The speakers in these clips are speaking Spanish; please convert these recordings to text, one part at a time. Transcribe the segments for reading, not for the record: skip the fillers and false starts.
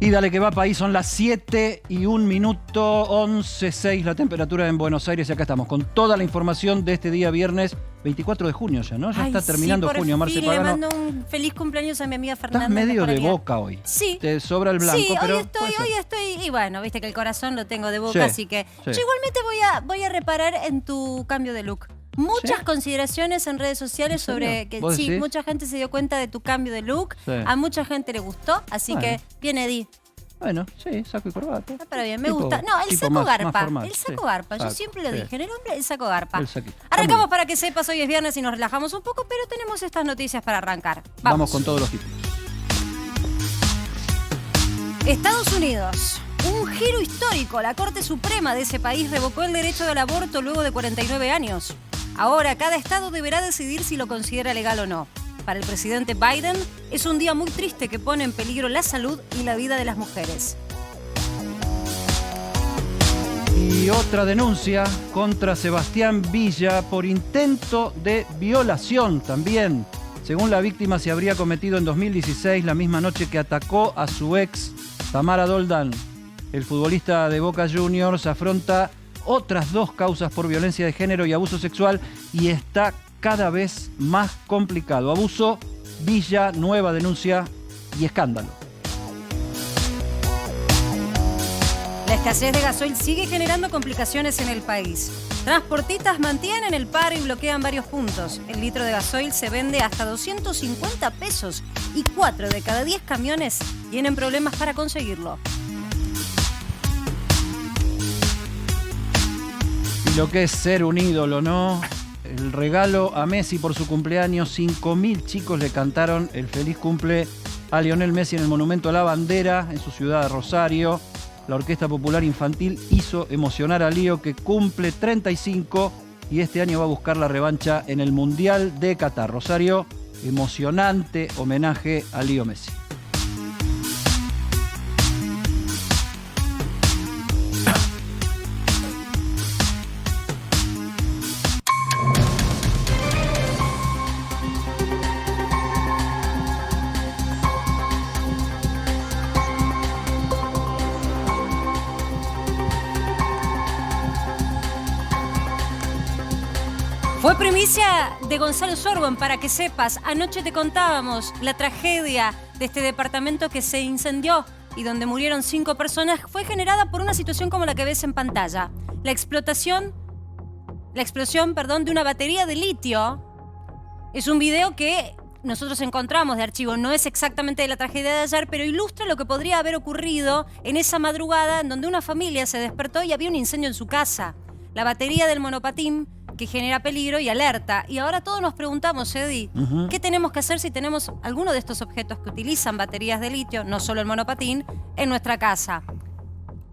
Y dale que va, país, son las 7:01, 11:06 la temperatura en Buenos Aires y acá estamos con toda la información de este día viernes 24 de junio ya, ¿no? Ya está terminando junio, Marce Pagano. Le mando un feliz cumpleaños a mi amiga Fernanda. Estás medio de Boca hoy. Sí. Te sobra el blanco, sí, pero hoy estoy, y bueno, viste que el corazón lo tengo de Boca, Sí, así que sí. yo igualmente voy a reparar en tu cambio de look. Muchas ¿Sí? consideraciones en redes sociales ¿En serio? sobre que ¿Vos sí, decís? mucha gente se dio cuenta de tu cambio de look. Sí. A mucha gente le gustó, así Bueno. que bien, Eddie. Bueno, sí, saco y corbata. Está para bien, me Tipo- gusta. No, el tipo saco más garpa. formal, El saco sí. garpa. Yo Saco, siempre lo sí. dije. En el hombre, el saco garpa. El saquito. Está muy Arrancamos bien. para que sepas, hoy es viernes y nos relajamos un poco, pero tenemos estas noticias para arrancar. Vamos con todos los títulos. Estados Unidos. Un giro histórico. La Corte Suprema de ese país revocó el derecho al aborto luego de 49 años. Ahora, cada estado deberá decidir si lo considera legal o no. Para el presidente Biden, es un día muy triste que pone en peligro la salud y la vida de las mujeres. Y otra denuncia contra Sebastián Villa por intento de violación también. Según la víctima, se habría cometido en 2016, la misma noche que atacó a su ex, Tamara Doldán. El futbolista de Boca Juniors afronta otras 2 causas por violencia de género y abuso sexual y está cada vez más complicado. Abuso, Villa, nueva denuncia y escándalo. La escasez de gasoil sigue generando complicaciones en el país. Transportistas mantienen el paro y bloquean varios puntos. El litro de gasoil se vende hasta 250 pesos y 4 de cada 10 camiones tienen problemas para conseguirlo. Y lo que es ser un ídolo, ¿no? El regalo a Messi por su cumpleaños, 5.000 chicos le cantaron el feliz cumple a Lionel Messi en el Monumento a la Bandera, en su ciudad de Rosario. La Orquesta Popular Infantil hizo emocionar a Lío, que cumple 35 y este año va a buscar la revancha en el Mundial de Qatar. Rosario, emocionante homenaje a Lío Messi. Fue primicia de Gonzalo Sorban, para que sepas. Anoche te contábamos la tragedia de este departamento que se incendió y donde murieron 5 personas. Fue generada por una situación como la que ves en pantalla. La explosión, de una batería de litio. Es un video que nosotros encontramos de archivo. No es exactamente de la tragedia de ayer, pero ilustra lo que podría haber ocurrido en esa madrugada en donde una familia se despertó y había un incendio en su casa. La batería del monopatín que genera peligro y alerta. Y ahora todos nos preguntamos, Eddie, ¿qué tenemos que hacer si tenemos alguno de estos objetos que utilizan baterías de litio, no solo el monopatín, en nuestra casa?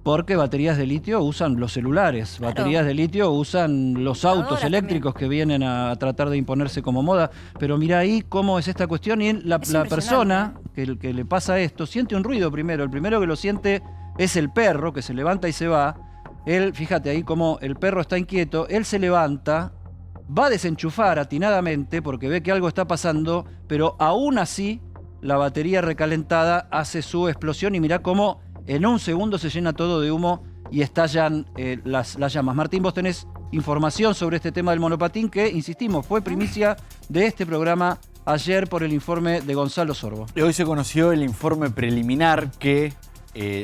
Porque baterías de litio usan los celulares, Claro. baterías de litio usan los autos Ahora eléctricos que vienen a tratar de imponerse como moda. Pero mira ahí cómo es esta cuestión y la impresionante. persona que le pasa esto siente un ruido primero. El primero que lo siente es el perro, que se levanta y se va. Él, fíjate ahí cómo el perro está inquieto, él se levanta, va a desenchufar atinadamente porque ve que algo está pasando, pero aún así la batería recalentada hace su explosión y mirá cómo en un segundo se llena todo de humo y estallan las llamas. Martín, vos tenés información sobre este tema del monopatín que, insistimos, fue primicia de este programa ayer por el informe de Gonzalo Sorbo. Hoy se conoció el informe preliminar que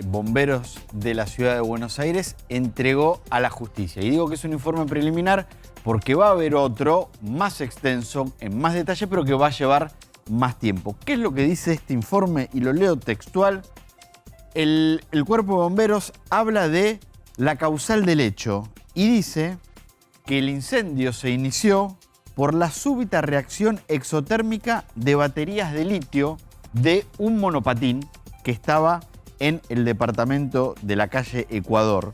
Bomberos de la Ciudad de Buenos Aires entregó a la justicia. Y digo que es un informe preliminar porque va a haber otro más extenso, en más detalle, pero que va a llevar más tiempo. ¿Qué es lo que dice este informe? Y lo leo textual. El Cuerpo de Bomberos habla de la causal del hecho y dice que el incendio se inició por la súbita reacción exotérmica de baterías de litio de un monopatín que estaba en el departamento de la calle Ecuador.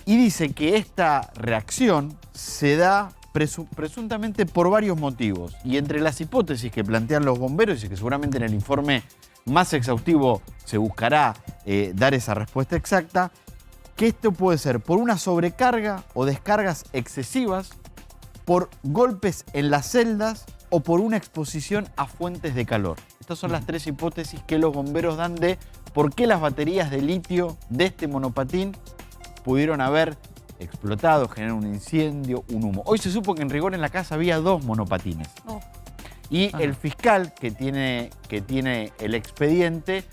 Y dice que esta reacción se da presuntamente por varios motivos. Y entre las hipótesis que plantean los bomberos, y que seguramente en el informe más exhaustivo se buscará dar esa respuesta exacta, que esto puede ser por una sobrecarga o descargas excesivas, por golpes en las celdas o por una exposición a fuentes de calor. Estas son las 3 hipótesis que los bomberos dan de por qué las baterías de litio de este monopatín pudieron haber explotado, generar un incendio, un humo. Hoy se supo que en rigor en la casa había 2 monopatines. Y el fiscal que tiene el expediente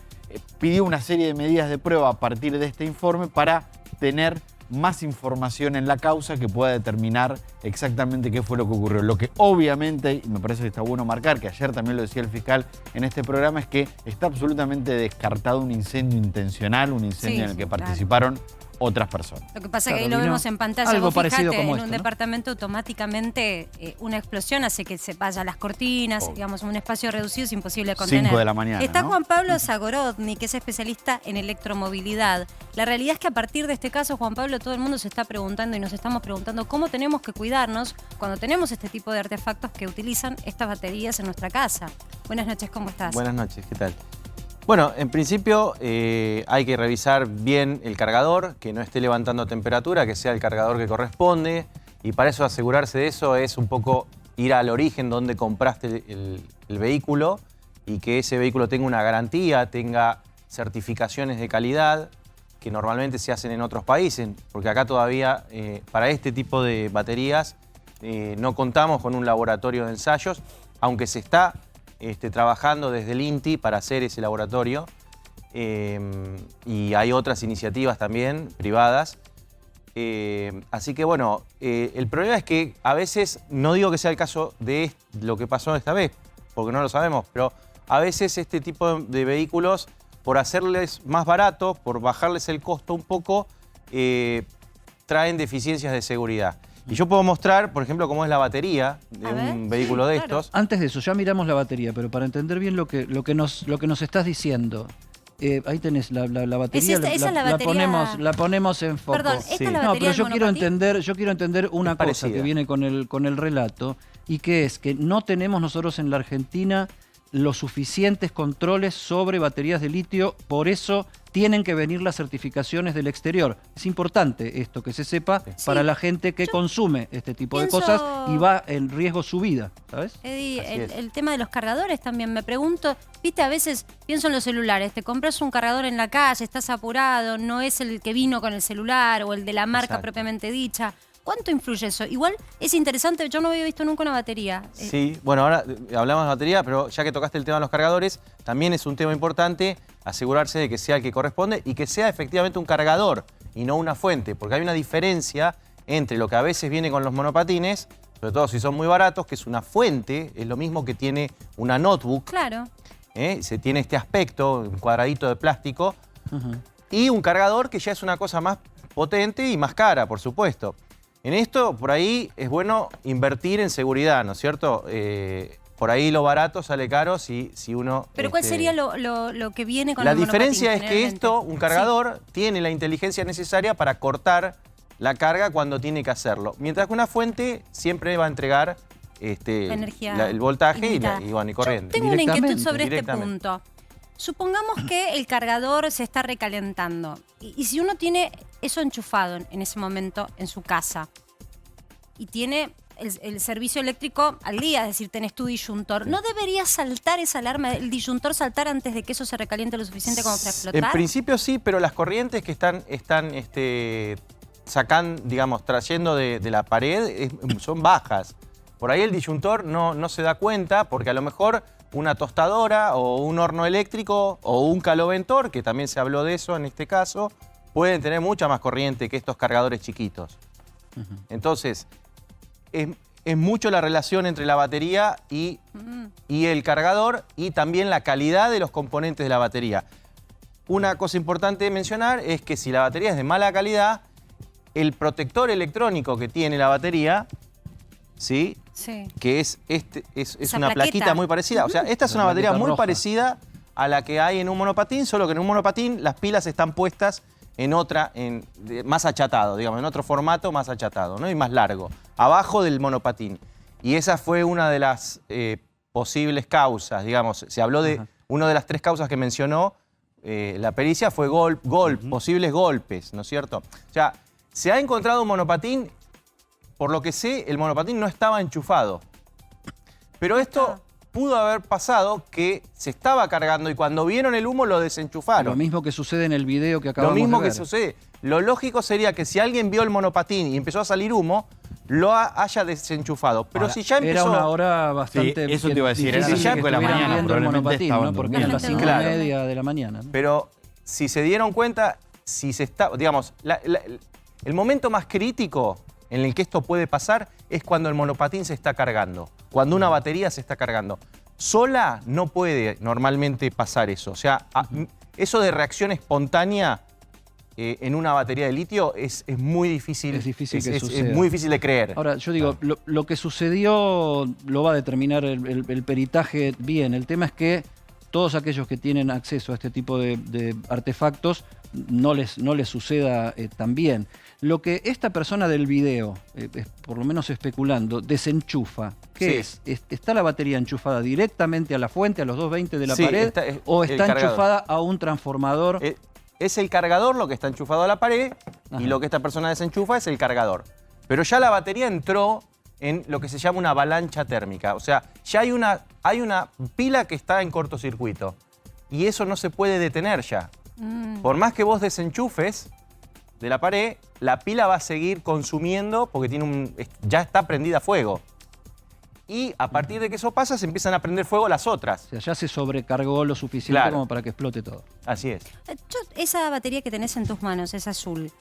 pidió una serie de medidas de prueba a partir de este informe para tener más información en la causa que pueda determinar exactamente qué fue lo que ocurrió. Lo que obviamente, y me parece que está bueno marcar, que ayer también lo decía el fiscal en este programa, es que está absolutamente descartado un incendio intencional, un incendio en el que participaron otras personas. Lo que pasa es que ahí lo vemos en pantalla. Algo vos parecido fijate, como en esto, un ¿no? departamento automáticamente una explosión hace que se vayan las cortinas, digamos, un espacio reducido es imposible contener. 5 de la mañana, Está ¿no? Juan Pablo Zagorodny, que es especialista en electromovilidad. La realidad es que a partir de este caso, Juan Pablo, todo el mundo se está preguntando y nos estamos preguntando cómo tenemos que cuidarnos cuando tenemos este tipo de artefactos que utilizan estas baterías en nuestra casa. Buenas noches, ¿cómo estás? Buenas noches, ¿qué tal? Bueno, en principio hay que revisar bien el cargador, que no esté levantando temperatura, que sea el cargador que corresponde. Y para eso asegurarse de eso es un poco ir al origen donde compraste el vehículo y que ese vehículo tenga una garantía, tenga certificaciones de calidad que normalmente se hacen en otros países, porque acá todavía para este tipo de baterías no contamos con un laboratorio de ensayos, aunque se está trabajando desde el INTI para hacer ese laboratorio y hay otras iniciativas también privadas. Así que bueno, el problema es que a veces, no digo que sea el caso de lo que pasó esta vez, porque no lo sabemos, pero a veces este tipo de vehículos, por hacerles más baratos, por bajarles el costo un poco, traen deficiencias de seguridad. Y yo puedo mostrar, por ejemplo, cómo es la batería de un vehículo de estos. Antes de eso, ya miramos la batería, pero para entender bien lo que nos estás diciendo, ahí tenés la batería, esa es la batería. la ponemos en foco. Perdón, ¿esta es la No, batería pero del yo quiero entender una cosa parecida. que viene con el relato, y que es que no tenemos nosotros en la Argentina los suficientes controles sobre baterías de litio, por eso tienen que venir las certificaciones del exterior. Es importante esto, que se sepa para la gente que consume este tipo de cosas y va en riesgo su vida, ¿sabes? Eddie, el tema de los cargadores también, me pregunto, viste, a veces pienso en los celulares, te compras un cargador en la calle, estás apurado, no es el que vino con el celular o el de la marca propiamente dicha. ¿Cuánto influye eso? Igual es interesante, yo no había visto nunca una batería. Sí, bueno, ahora hablamos de batería, pero ya que tocaste el tema de los cargadores, también es un tema importante asegurarse de que sea el que corresponde y que sea efectivamente un cargador y no una fuente, porque hay una diferencia entre lo que a veces viene con los monopatines, sobre todo si son muy baratos, que es una fuente, es lo mismo que tiene una notebook. Claro. Se tiene este aspecto, un cuadradito de plástico, y un cargador que ya es una cosa más potente y más cara, por supuesto. En esto, por ahí, es bueno invertir en seguridad, ¿no es cierto? Por ahí lo barato sale caro si uno... Pero ¿cuál sería lo que viene con la el monopatín? La diferencia es que esto, un cargador, tiene la inteligencia necesaria para cortar la carga cuando tiene que hacerlo. Mientras que una fuente siempre va a entregar energía el voltaje y Yo corriente. tengo una inquietud sobre este punto. Supongamos que el cargador se está recalentando y si uno tiene eso enchufado en ese momento en su casa y tiene el servicio eléctrico al día, es decir, tenés tu disyuntor, ¿no debería saltar esa alarma, el disyuntor saltar antes de que eso se recaliente lo suficiente como para explotar? En principio sí, pero las corrientes que están digamos, trayendo de la pared son bajas. Por ahí el disyuntor no se da cuenta porque a lo mejor una tostadora o un horno eléctrico o un caloventor, que también se habló de eso en este caso, pueden tener mucha más corriente que estos cargadores chiquitos. Entonces, es mucho la relación entre la batería y el cargador y también la calidad de los componentes de la batería. Una cosa importante de mencionar es que si la batería es de mala calidad, el protector electrónico que tiene la batería, ¿sí? Que es una plaquita muy parecida. O sea, esta es una batería muy parecida a la que hay en un monopatín, solo que en un monopatín las pilas están puestas en otra, más achatado, digamos, en otro formato más achatado, ¿no? Y más largo, abajo del monopatín. Y esa fue una de las posibles causas, digamos. Se habló de una de las 3 causas que mencionó la pericia fue posibles golpes, ¿no es cierto? O sea, se ha encontrado un monopatín. Por lo que sé, el monopatín no estaba enchufado. Pero esto pudo haber pasado que se estaba cargando y cuando vieron el humo lo desenchufaron. Lo mismo que sucede en el video que Lo acabamos mismo de que ver. sucede. Lo lógico sería que si alguien vio el monopatín y empezó a salir humo, lo haya desenchufado. Pero Ahora, si ya empezó... Era una hora bastante... Sí, eso te iba a decir, difícil eran las que 5 de la estuvieran mañana, viendo el probablemente monopatín, estaban ¿no? Porque eran las 5 durmiendo. y media de la mañana, ¿no? Pero si se dieron cuenta, si se está, digamos, el momento más crítico en el que esto puede pasar es cuando el monopatín se está cargando, cuando una batería se está cargando. Sola no puede normalmente pasar eso. O sea, eso de reacción espontánea en una batería de litio es muy difícil. Es difícil que suceda. Es muy difícil de creer. Ahora, yo digo, lo que sucedió lo va a determinar el peritaje bien. El tema es que todos aquellos que tienen acceso a este tipo de artefactos no les suceda tan bien. Lo que esta persona del video, por lo menos especulando, desenchufa, ¿qué Sí. es? ¿Está la batería enchufada directamente a la fuente, a los 220 de la Sí, pared? ¿O el está cargador. enchufada a un transformador? Es el cargador lo que está enchufado a la pared Ajá. y lo que esta persona desenchufa es el cargador. Pero ya la batería entró en lo que se llama una avalancha térmica. O sea, ya hay una pila que está en cortocircuito. Y eso no se puede detener ya. Por más que vos desenchufes de la pared, la pila va a seguir consumiendo porque ya está prendida a fuego. Y a partir de que eso pasa, se empiezan a prender fuego las otras. O sea, ya se sobrecargó lo suficiente Claro. como para que explote todo. Así es. Esa batería que tenés en tus manos, es azul.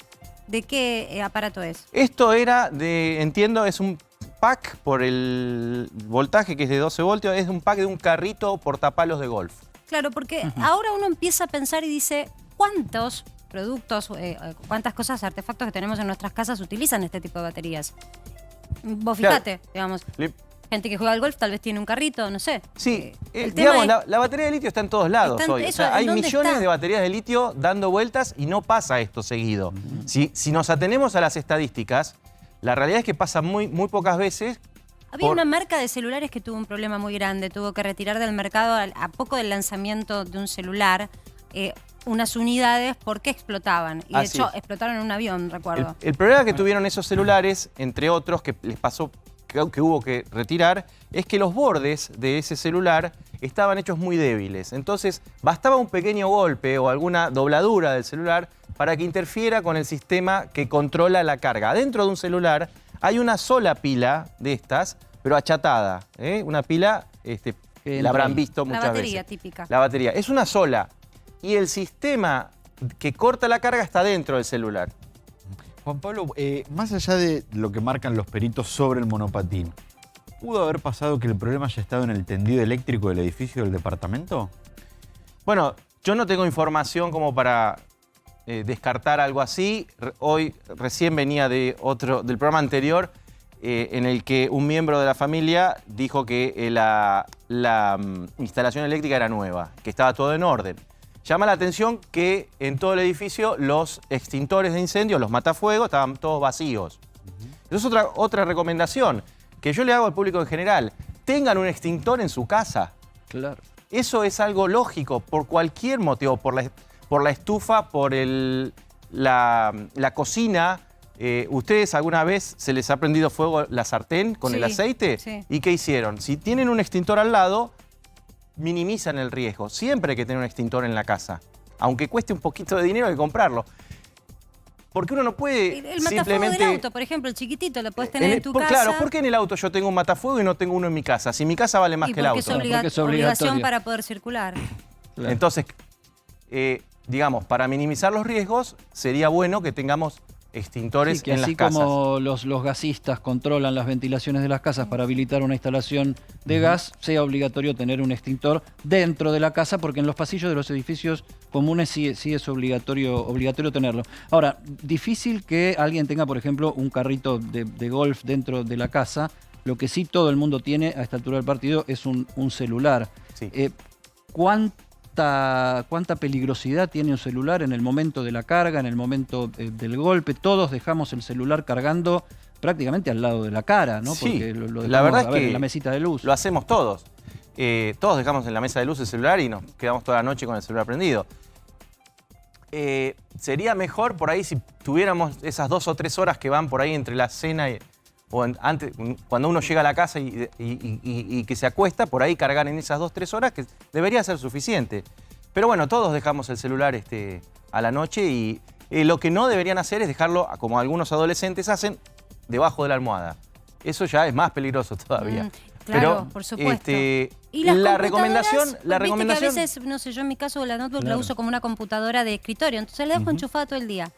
¿De qué aparato es? Esto era entiendo, es un pack por el voltaje que es de 12 voltios, es un pack de un carrito portapalos de golf. Claro, porque ahora uno empieza a pensar y dice, ¿cuántos productos, cuántas cosas, artefactos que tenemos en nuestras casas utilizan este tipo de baterías? Vos Claro. fijate, digamos, Le- gente que juega al golf tal vez tiene un carrito, no sé. Sí, El tema digamos, es- la batería de litio está en todos lados Está en- hoy. O eso, sea, ¿en hay dónde millones está? de baterías de litio dando vueltas y no pasa esto seguido. Si nos atenemos a las estadísticas, la realidad es que pasa muy pocas veces. Había una marca de celulares que tuvo un problema muy grande, tuvo que retirar del mercado a poco del lanzamiento de un celular unas unidades porque explotaban. Y de Así hecho es. explotaron en un avión, recuerdo. El problema que tuvieron esos celulares, entre otros, que les pasó que hubo que retirar, es que los bordes de ese celular estaban hechos muy débiles. Entonces, bastaba un pequeño golpe o alguna dobladura del celular para que interfiera con el sistema que controla la carga. Dentro de un celular hay una sola pila de estas, pero achatada. Una pila, la habrán visto La muchas batería veces. típica. La batería. Es una sola. Y el sistema que corta la carga está dentro del celular. Juan Pablo, más allá de lo que marcan los peritos sobre el monopatín, ¿pudo haber pasado que el problema haya estado en el tendido eléctrico del edificio del departamento? Bueno, yo no tengo información como para descartar algo así. Hoy recién venía del programa anterior en el que un miembro de la familia dijo que la instalación eléctrica era nueva, que estaba todo en orden. Llama la atención que en todo el edificio los extintores de incendio, los matafuegos, estaban todos vacíos. Eso es otra recomendación que yo le hago al público en general. Tengan un extintor en su casa. Claro. Eso es algo lógico por cualquier motivo, por la estufa, por la cocina. ¿Ustedes alguna vez se les ha prendido fuego la sartén con el Sí, aceite? sí. ¿Y qué hicieron? Si tienen un extintor al lado, minimizan el riesgo. Siempre hay que tener un extintor en la casa, aunque cueste un poquito de dinero de comprarlo. Porque uno no puede El matafuego simplemente... del auto, por ejemplo, el chiquitito, lo puedes tener en tu casa. Claro, ¿por qué en el auto yo tengo un matafuego y no tengo uno en mi casa? Si mi casa vale más Y que el porque auto. es, Porque es obligación obligatorio. para poder circular. Claro. Entonces, digamos, para minimizar los riesgos, sería bueno que tengamos extintores Sí, que en así las casas. como los gasistas controlan las ventilaciones de las casas para habilitar una instalación de gas, sea obligatorio tener un extintor dentro de la casa, porque en los pasillos de los edificios comunes sí es obligatorio tenerlo. Ahora, difícil que alguien tenga, por ejemplo, un carrito de golf dentro de la casa. Lo que sí todo el mundo tiene a esta altura del partido es un celular. Sí. ¿Cuánta peligrosidad tiene un celular en el momento de la carga, en el momento del golpe? Todos dejamos el celular cargando prácticamente al lado de la cara, ¿no? Sí, Porque lo la verdad dejamos, es que en la mesita de luz. Lo hacemos todos. Todos dejamos en la mesa de luz el celular y nos quedamos toda la noche con el celular prendido. Sería mejor por ahí si tuviéramos esas 2 o 3 horas que van por ahí entre la cena antes, cuando uno llega a la casa y que se acuesta, por ahí cargar en esas 2-3 horas, que debería ser suficiente. Pero bueno, todos dejamos el celular a la noche y lo que no deberían hacer es dejarlo, como algunos adolescentes hacen, debajo de la almohada. Eso ya es más peligroso todavía. Claro, pero, por supuesto. ¿Y las la computadoras? recomendación? Viste que a veces, no sé, yo en mi caso la notebook la uso como una computadora de escritorio, entonces la dejo enchufada todo el día.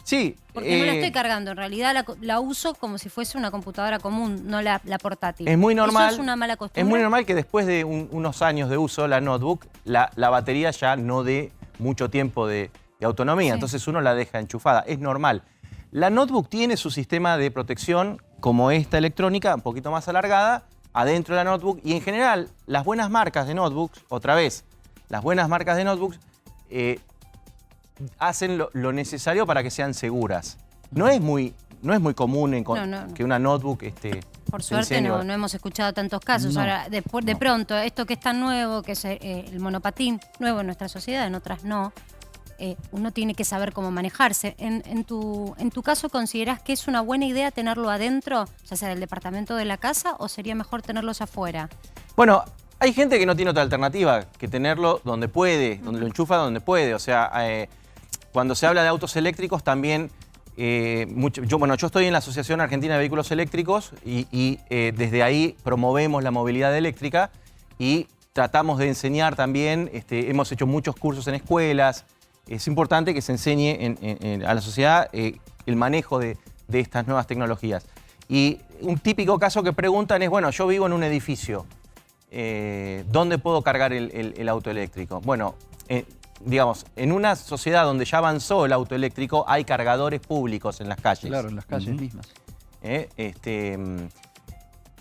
Sí. Porque no la estoy cargando, en realidad la uso como si fuese una computadora común, no la portátil. Es muy normal. ¿Eso es una mala costumbre? Es muy normal que después de unos años de uso la notebook, la batería ya no dé mucho tiempo de autonomía, Sí. entonces uno la deja enchufada, es normal. La notebook tiene su sistema de protección, como esta electrónica, un poquito más alargada, adentro de la notebook, y en general las buenas marcas de notebooks, otra vez, las buenas marcas de notebooks hacen lo necesario para que sean seguras. No es muy común que una notebook Por suerte no hemos escuchado tantos casos. No. Ahora, de pronto, esto que es tan nuevo, que es el monopatín, nuevo en nuestra sociedad, en otras no, uno tiene que saber cómo manejarse. En tu caso, ¿considerás que es una buena idea tenerlo adentro, ya sea del departamento de la casa, o sería mejor tenerlos afuera? Bueno, hay gente que no tiene otra alternativa que tenerlo donde puede, donde lo enchufa donde puede. O sea, cuando se habla de autos eléctricos también, yo estoy en la Asociación Argentina de Vehículos Eléctricos y desde ahí promovemos la movilidad eléctrica y tratamos de enseñar también, hemos hecho muchos cursos en escuelas. Es importante que se enseñe a la sociedad el manejo de estas nuevas tecnologías. Y un típico caso que preguntan es, bueno, yo vivo en un edificio, ¿dónde puedo cargar el auto eléctrico? Bueno, digamos, en una sociedad donde ya avanzó el auto eléctrico, hay cargadores públicos en las calles. Claro, en las calles mismas.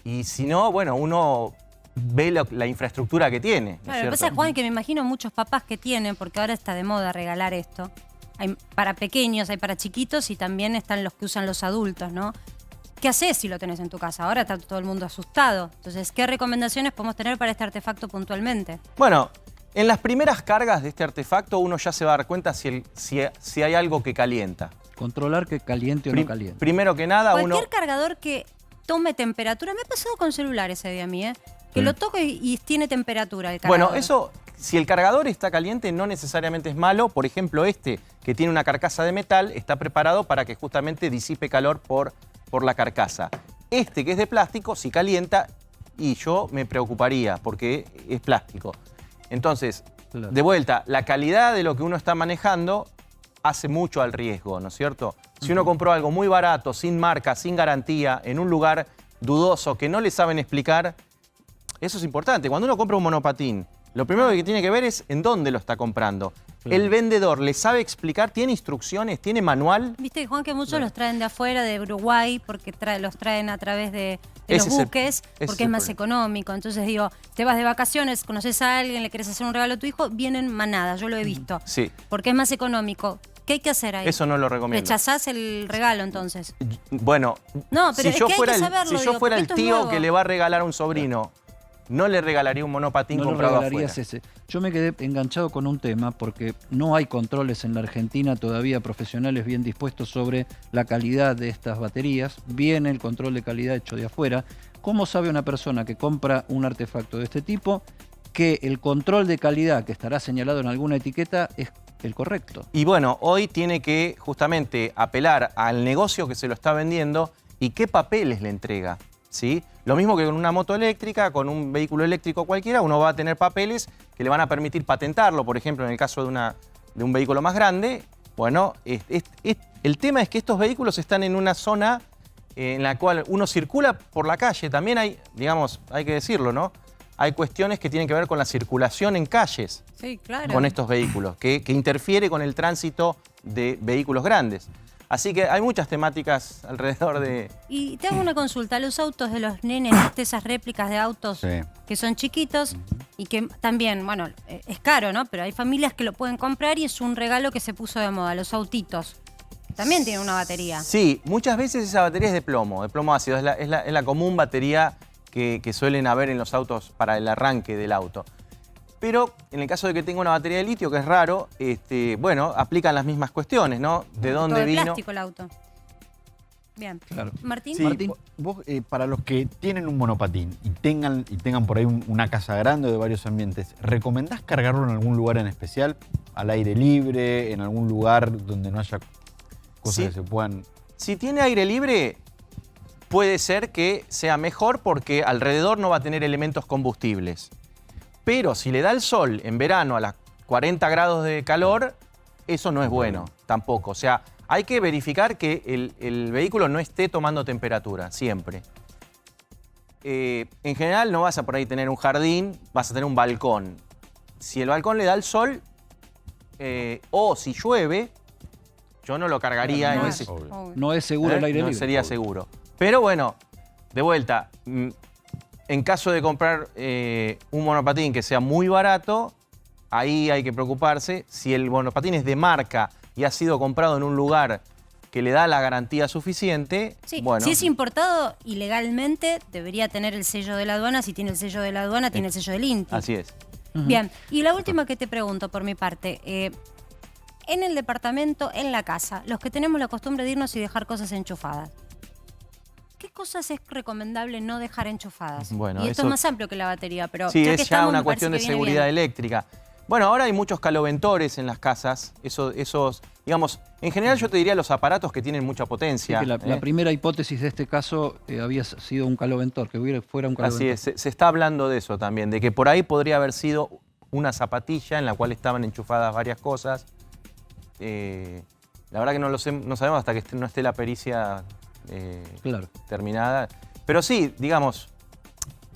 Y si no, bueno, uno ve la infraestructura que tiene. ¿no es Claro, lo que cierto? pasa, Juan, que me imagino muchos papás que tienen, porque ahora está de moda regalar esto. Hay para pequeños, hay para chiquitos y también están los que usan los adultos, ¿no? ¿Qué haces si lo tenés en tu casa? Ahora está todo el mundo asustado. Entonces, ¿qué recomendaciones podemos tener para este artefacto puntualmente? Bueno, en las primeras cargas de este artefacto uno ya se va a dar cuenta si hay algo que calienta. Controlar que caliente o no caliente. Primero que nada, Cualquier cargador que tome temperatura, me ha pasado con celulares a mí, que lo toco y tiene temperatura el cargador. Bueno, eso, si el cargador está caliente, no necesariamente es malo. Por ejemplo, que tiene una carcasa de metal, está preparado para que justamente disipe calor por la carcasa. Que es de plástico, si calienta, y yo me preocuparía, porque es plástico. Entonces, Claro. de vuelta, la calidad de lo que uno está manejando hace mucho al riesgo, ¿no es cierto? Si uno compró algo muy barato, sin marca, sin garantía, en un lugar dudoso, que no le saben explicar, eso es importante. Cuando uno compra un monopatín, lo primero que tiene que ver es en dónde lo está comprando. Claro. El vendedor le sabe explicar, tiene instrucciones, tiene manual. Viste, Juan, que muchos los traen de afuera, de Uruguay, porque los traen a través de Ese los es el- buques, ese porque es es el más problema. económico. Entonces digo, te vas de vacaciones, conoces a alguien, le querés hacer un regalo a tu hijo, vienen manadas, yo lo he visto. Sí, Porque es más económico. ¿Qué hay que hacer ahí? eso no lo recomiendo. ¿Rechazás el regalo entonces? Bueno, No, pero si es yo que hay fuera que el, saberlo, si yo digo, fuera porque el esto es tío nuevo. que le va a regalar a un sobrino, no le regalaría un monopatín No lo comprado regalarías afuera. ese. Yo me quedé enganchado con un tema porque no hay controles en la Argentina todavía profesionales bien dispuestos sobre la calidad de estas baterías. Viene el control de calidad hecho de afuera. ¿Cómo sabe una persona que compra un artefacto de este tipo que el control de calidad que estará señalado en alguna etiqueta es el correcto? Y bueno, hoy tiene que justamente apelar al negocio que se lo está vendiendo y qué papeles le entrega, ¿sí? Lo mismo que con una moto eléctrica, con un vehículo eléctrico cualquiera, uno va a tener papeles que le van a permitir patentarlo. Por ejemplo, en el caso de un vehículo más grande, bueno, el tema es que estos vehículos están en una zona en la cual uno circula por la calle. También hay, digamos, hay que decirlo, ¿no? Hay cuestiones que tienen que ver con la circulación en calles Sí, claro. con estos vehículos, que interfiere con el tránsito de vehículos grandes. Así que hay muchas temáticas alrededor de... Y te hago una consulta, los autos de los nenes, ¿viste? Esas réplicas de autos Sí. que son chiquitos y que también, bueno, es caro, ¿no? Pero hay familias que lo pueden comprar y es un regalo que se puso de moda, los autitos. También tienen una batería. Sí, muchas veces esa batería es de plomo ácido, es la común batería que suelen haber en los autos para el arranque del auto. Pero en el caso de que tenga una batería de litio, que es raro, bueno, aplican las mismas cuestiones, ¿no? ¿De dónde Todo de vino? plástico el auto. Bien. Claro. Martín. Sí, Martín. vos, para los que tienen un monopatín y tengan por ahí una casa grande o de varios ambientes, ¿recomendás cargarlo en algún lugar en especial? ¿Al aire libre? ¿En algún lugar donde no haya cosas Sí. que se puedan...? Si tiene aire libre, puede ser que sea mejor porque alrededor no va a tener elementos combustibles. Pero si le da el sol en verano a las 40 grados de calor, eso no es bueno tampoco. O sea, hay que verificar que el vehículo no esté tomando temperatura, siempre. En general no vas a por ahí tener un jardín, vas a tener un balcón. Si el balcón le da el sol o si llueve, yo no lo cargaría No, en es ese... obvio. No es seguro el aire no libre. sería seguro. Pero bueno, de vuelta, en caso de comprar un monopatín que sea muy barato, ahí hay que preocuparse. Si el monopatín es de marca y ha sido comprado en un lugar que le da la garantía suficiente, Sí, bueno, si es importado ilegalmente, debería tener el sello de la aduana. Si tiene el sello de la aduana, tiene el sello del INTI. así es. Bien, y la última que te pregunto por mi parte. En el departamento, en la casa, los que tenemos la costumbre de irnos y dejar cosas enchufadas, ¿qué cosas es recomendable no dejar enchufadas? Bueno, y esto eso- es más amplio que la batería, pero Sí, ya que es ya estamos, una me parece cuestión de que viene seguridad bien. eléctrica. Bueno, ahora hay muchos caloventores en las casas. Esos, digamos, en general yo te diría los aparatos que tienen mucha Sí, potencia. que la primera hipótesis de este caso había sido un caloventor, que fuera un caloventor. Así es, se está hablando de eso también, de que por ahí podría haber sido una zapatilla en la cual estaban enchufadas varias cosas. La verdad que no sabemos hasta que no esté la pericia Claro. terminada. Pero sí, digamos,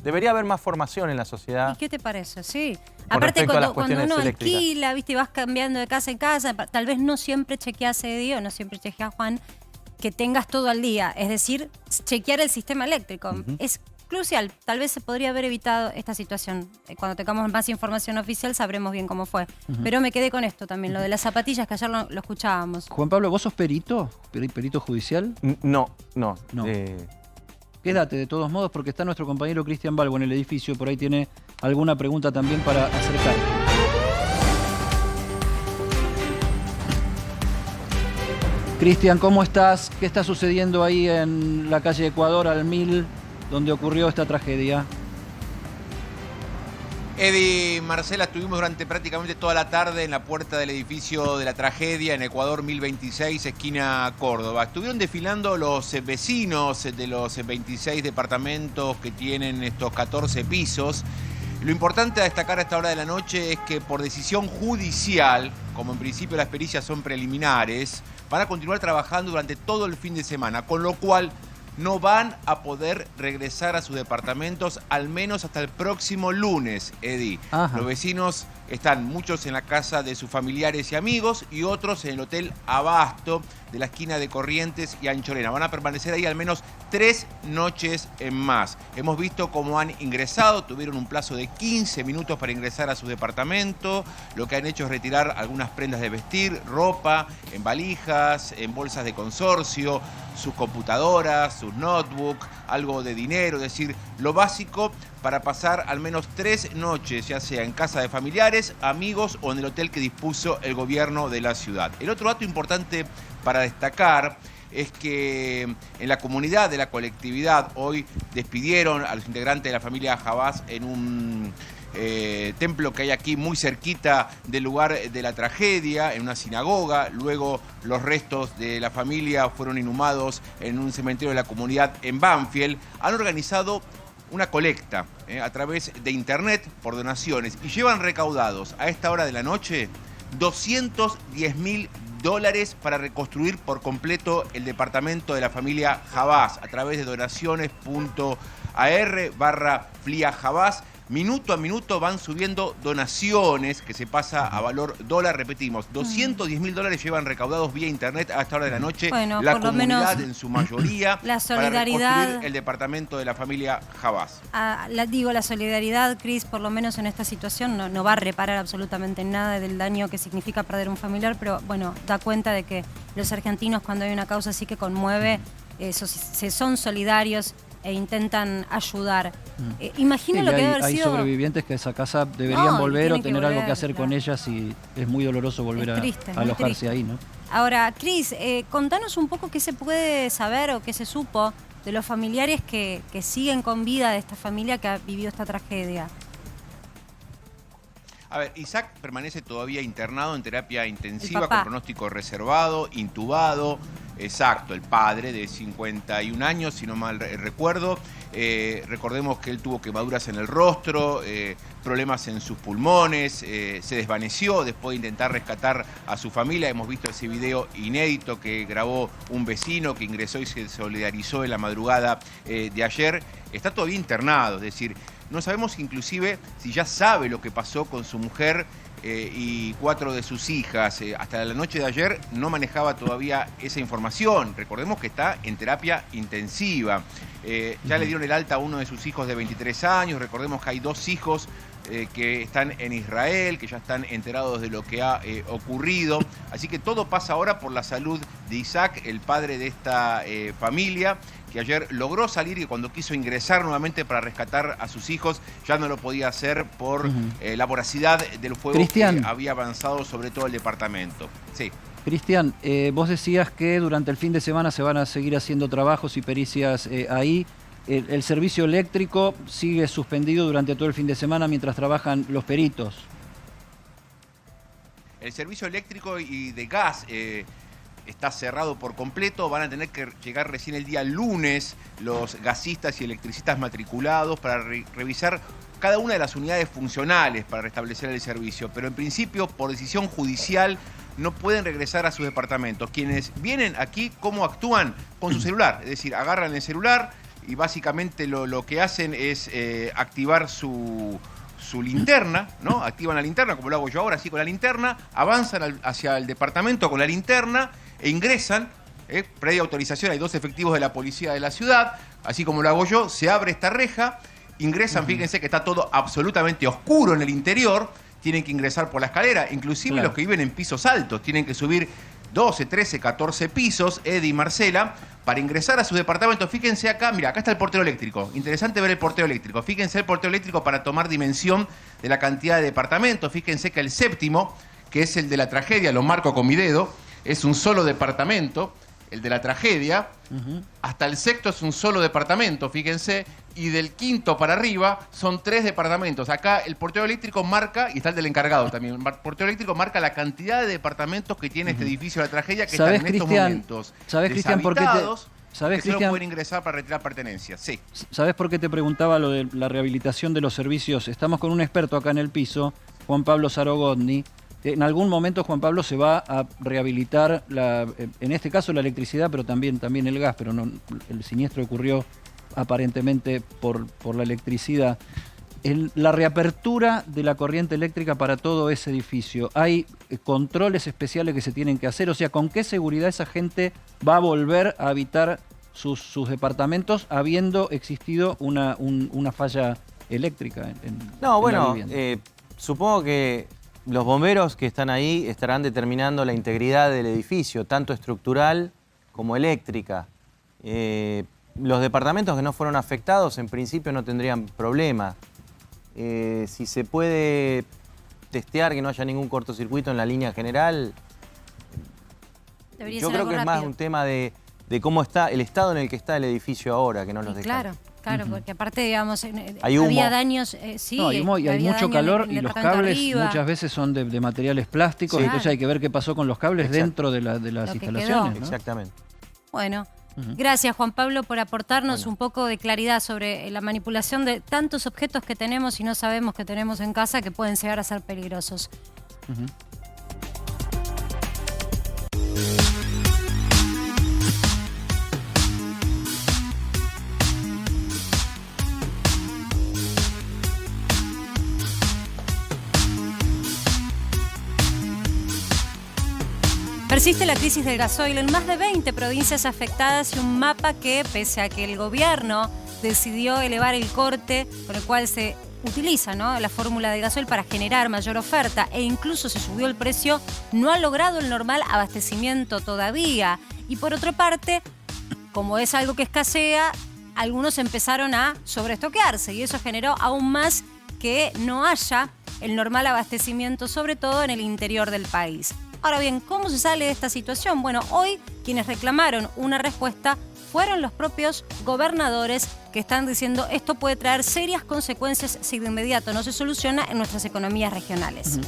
debería haber más formación en la sociedad. ¿Y qué te parece? Sí. Con Aparte, respecto a las cuando cuestiones uno eléctricas. alquila, ¿viste? Y vas cambiando de casa en casa, tal vez no siempre chequeas Eddie o no siempre chequeas Juan, que tengas todo al día. Es decir, chequear el sistema eléctrico. Es crucial. Tal vez se podría haber evitado esta situación. Cuando tengamos más información oficial sabremos bien cómo fue. Pero me quedé con esto también, lo de las zapatillas, que ayer lo escuchábamos. Juan Pablo, ¿vos sos perito? ¿Perito judicial? No. No. Quédate de todos modos porque está nuestro compañero Cristian Balbo en el edificio, por ahí tiene alguna pregunta también para acercar. Cristian, ¿cómo estás? ¿Qué está sucediendo ahí en la calle Ecuador al 1000, donde ocurrió esta tragedia? Eddie, Marcela, estuvimos durante prácticamente toda la tarde en la puerta del edificio de la tragedia en Ecuador 1026, esquina Córdoba. Estuvieron desfilando los vecinos de los 26 departamentos que tienen estos 14 pisos. Lo importante a destacar a esta hora de la noche es que por decisión judicial, como en principio las pericias son preliminares, van a continuar trabajando durante todo el fin de semana, con lo cual no van a poder regresar a sus departamentos al menos hasta el próximo lunes, Eddie. Ajá. Los vecinos están muchos en la casa de sus familiares y amigos y otros en el Hotel Abasto de la esquina de Corrientes y Anchorena. Van a permanecer ahí al menos 3 noches en más. Hemos visto cómo han ingresado, tuvieron un plazo de 15 minutos para ingresar a su departamento. Lo que han hecho es retirar algunas prendas de vestir, ropa, en valijas, en bolsas de consorcio, sus computadoras, sus notebooks, algo de dinero, es decir, lo básico para pasar al menos 3 noches, ya sea en casa de familiares, amigos o en el hotel que dispuso el gobierno de la ciudad. El otro dato importante para destacar es que en la comunidad de la colectividad hoy despidieron a los integrantes de la familia Jabás en un templo que hay aquí muy cerquita del lugar de la tragedia, en una sinagoga. Luego los restos de la familia fueron inhumados en un cementerio de la comunidad en Banfield. Han organizado una colecta a través de internet por donaciones y llevan recaudados a esta hora de la noche $210.000 para reconstruir por completo el departamento de la familia Jabás a través de donaciones.ar/Flia Jabás. Minuto a minuto van subiendo donaciones que se pasa a valor dólar. Repetimos, $210.000 llevan recaudados vía internet a esta hora de la noche. Bueno, la por lo comunidad menos en su mayoría la para solidaridad. reconstruir el departamento de la familia Jabás. La solidaridad, Cris, por lo menos en esta situación, no va a reparar absolutamente nada del daño que significa perder un familiar, pero bueno, da cuenta de que los argentinos, cuando hay una causa así que conmueve, son solidarios e intentan ayudar. Imagino Sí, lo que debe hay, haber hay sido... sobrevivientes que a esa casa deberían No, volver o tienen que tener algo que volver, hacer con claro. ellas y es muy doloroso volver Es triste, a muy alojarse triste. ahí, ¿no? Ahora, Cris, contanos un poco qué se puede saber o qué se supo de los familiares que siguen con vida de esta familia que ha vivido esta tragedia. A ver, Isaac permanece todavía internado en terapia intensiva papá. con pronóstico reservado, intubado. Exacto, el padre de 51 años, si no mal recuerdo. Recordemos que él tuvo quemaduras en el rostro, problemas en sus pulmones, se desvaneció después de intentar rescatar a su familia. Hemos visto ese video inédito que grabó un vecino que ingresó y se solidarizó en la madrugada de ayer. Está todavía internado, es decir, no sabemos inclusive si ya sabe lo que pasó con su mujer y 4 de sus hijas. Hasta la noche de ayer no manejaba todavía esa información. Recordemos que está en terapia intensiva. Ya le dieron el alta a uno de sus hijos de 23 años. Recordemos que hay 2 hijos que están en Israel, que ya están enterados de lo que ha ocurrido. Así que todo pasa ahora por la salud de Isaac, el padre de esta familia, que ayer logró salir y cuando quiso ingresar nuevamente para rescatar a sus hijos, ya no lo podía hacer por la voracidad del fuego Cristian, que había avanzado sobre todo el departamento. Sí. Cristian, vos decías que durante el fin de semana se van a seguir haciendo trabajos y pericias ahí. El servicio eléctrico sigue suspendido durante todo el fin de semana mientras trabajan los peritos. El servicio eléctrico y de gas está cerrado por completo. Van a tener que llegar recién el día lunes los gasistas y electricistas matriculados para revisar cada una de las unidades funcionales para restablecer el servicio. Pero en principio, por decisión judicial, no pueden regresar a sus departamentos. Quienes vienen aquí, ¿cómo actúan? Con su celular. Es decir, agarran el celular y básicamente lo que hacen es activar su linterna, ¿no? Activan la linterna, como lo hago yo ahora, así con la linterna, avanzan hacia el departamento con la linterna e ingresan, previa autorización, hay 2 efectivos de la policía de la ciudad, así como lo hago yo, se abre esta reja, ingresan, fíjense que está todo absolutamente oscuro en el interior, tienen que ingresar por la escalera, inclusive Claro. los que viven en pisos altos, tienen que subir 12, 13, 14 pisos, Eddie y Marcela, para ingresar a su departamento. Fíjense acá, mira, acá está el portero eléctrico. Interesante ver el portero eléctrico. Fíjense el portero eléctrico para tomar dimensión de la cantidad de departamentos. Fíjense que el séptimo, que es el de la tragedia, lo marco con mi dedo, es un solo departamento, el de la tragedia. Hasta el sexto es un solo departamento, fíjense, y del quinto para arriba son 3 departamentos. Acá el portero eléctrico marca, y está el del encargado también, el portero eléctrico marca la cantidad de departamentos que tiene este edificio de la tragedia, que están en estos momentos ¿Sabés, Cristian, por qué deshabitados, ¿sabés, que solo Cristian, pueden ingresar para retirar pertenencias? Sí. ¿sabés por qué te preguntaba lo de la rehabilitación de los servicios? Estamos con un experto acá en el piso, Juan Pablo Zarogodny. En algún momento Juan Pablo se va a rehabilitar, en este caso la electricidad, pero también el gas, pero no, el siniestro ocurrió aparentemente por la electricidad. La reapertura de la corriente eléctrica para todo ese edificio, ¿hay controles especiales que se tienen que hacer? O sea, ¿con qué seguridad esa gente va a volver a habitar sus departamentos habiendo existido una falla eléctrica en No, la bueno, vivienda? supongo que los bomberos que están ahí estarán determinando la integridad del edificio, tanto estructural como eléctrica. Los departamentos que no fueron afectados en principio no tendrían problema. Si se puede testear que no haya ningún cortocircuito en la línea general, Debería yo ser creo algo que es más rápido. un tema de cómo está, el estado en el que está el edificio ahora, que no los Y dejan. claro, porque aparte, digamos, Hay humo. había daños, sí, No, y hay había mucho daño calor en el y los departamento cables arriba. muchas veces son de materiales plásticos, Sí. entonces hay que ver qué pasó con los cables Exacto. dentro de las Lo que instalaciones. quedó. ¿no? Exactamente. Bueno, gracias Juan Pablo por aportarnos un poco de claridad sobre la manipulación de tantos objetos que tenemos y no sabemos que tenemos en casa que pueden llegar a ser peligrosos. Persiste la crisis del gasoil en más de 20 provincias afectadas y un mapa que, pese a que el gobierno decidió elevar el corte con el cual se utiliza, ¿no?, la fórmula del gasoil para generar mayor oferta e incluso se subió el precio, no ha logrado el normal abastecimiento todavía. Y por otra parte, como es algo que escasea, algunos empezaron a sobreestoquearse y eso generó aún más que no haya el normal abastecimiento, sobre todo en el interior del país. Ahora bien, ¿cómo se sale de esta situación? Bueno, hoy quienes reclamaron una respuesta fueron los propios gobernadores que están diciendo esto puede traer serias consecuencias si de inmediato no se soluciona en nuestras economías regionales.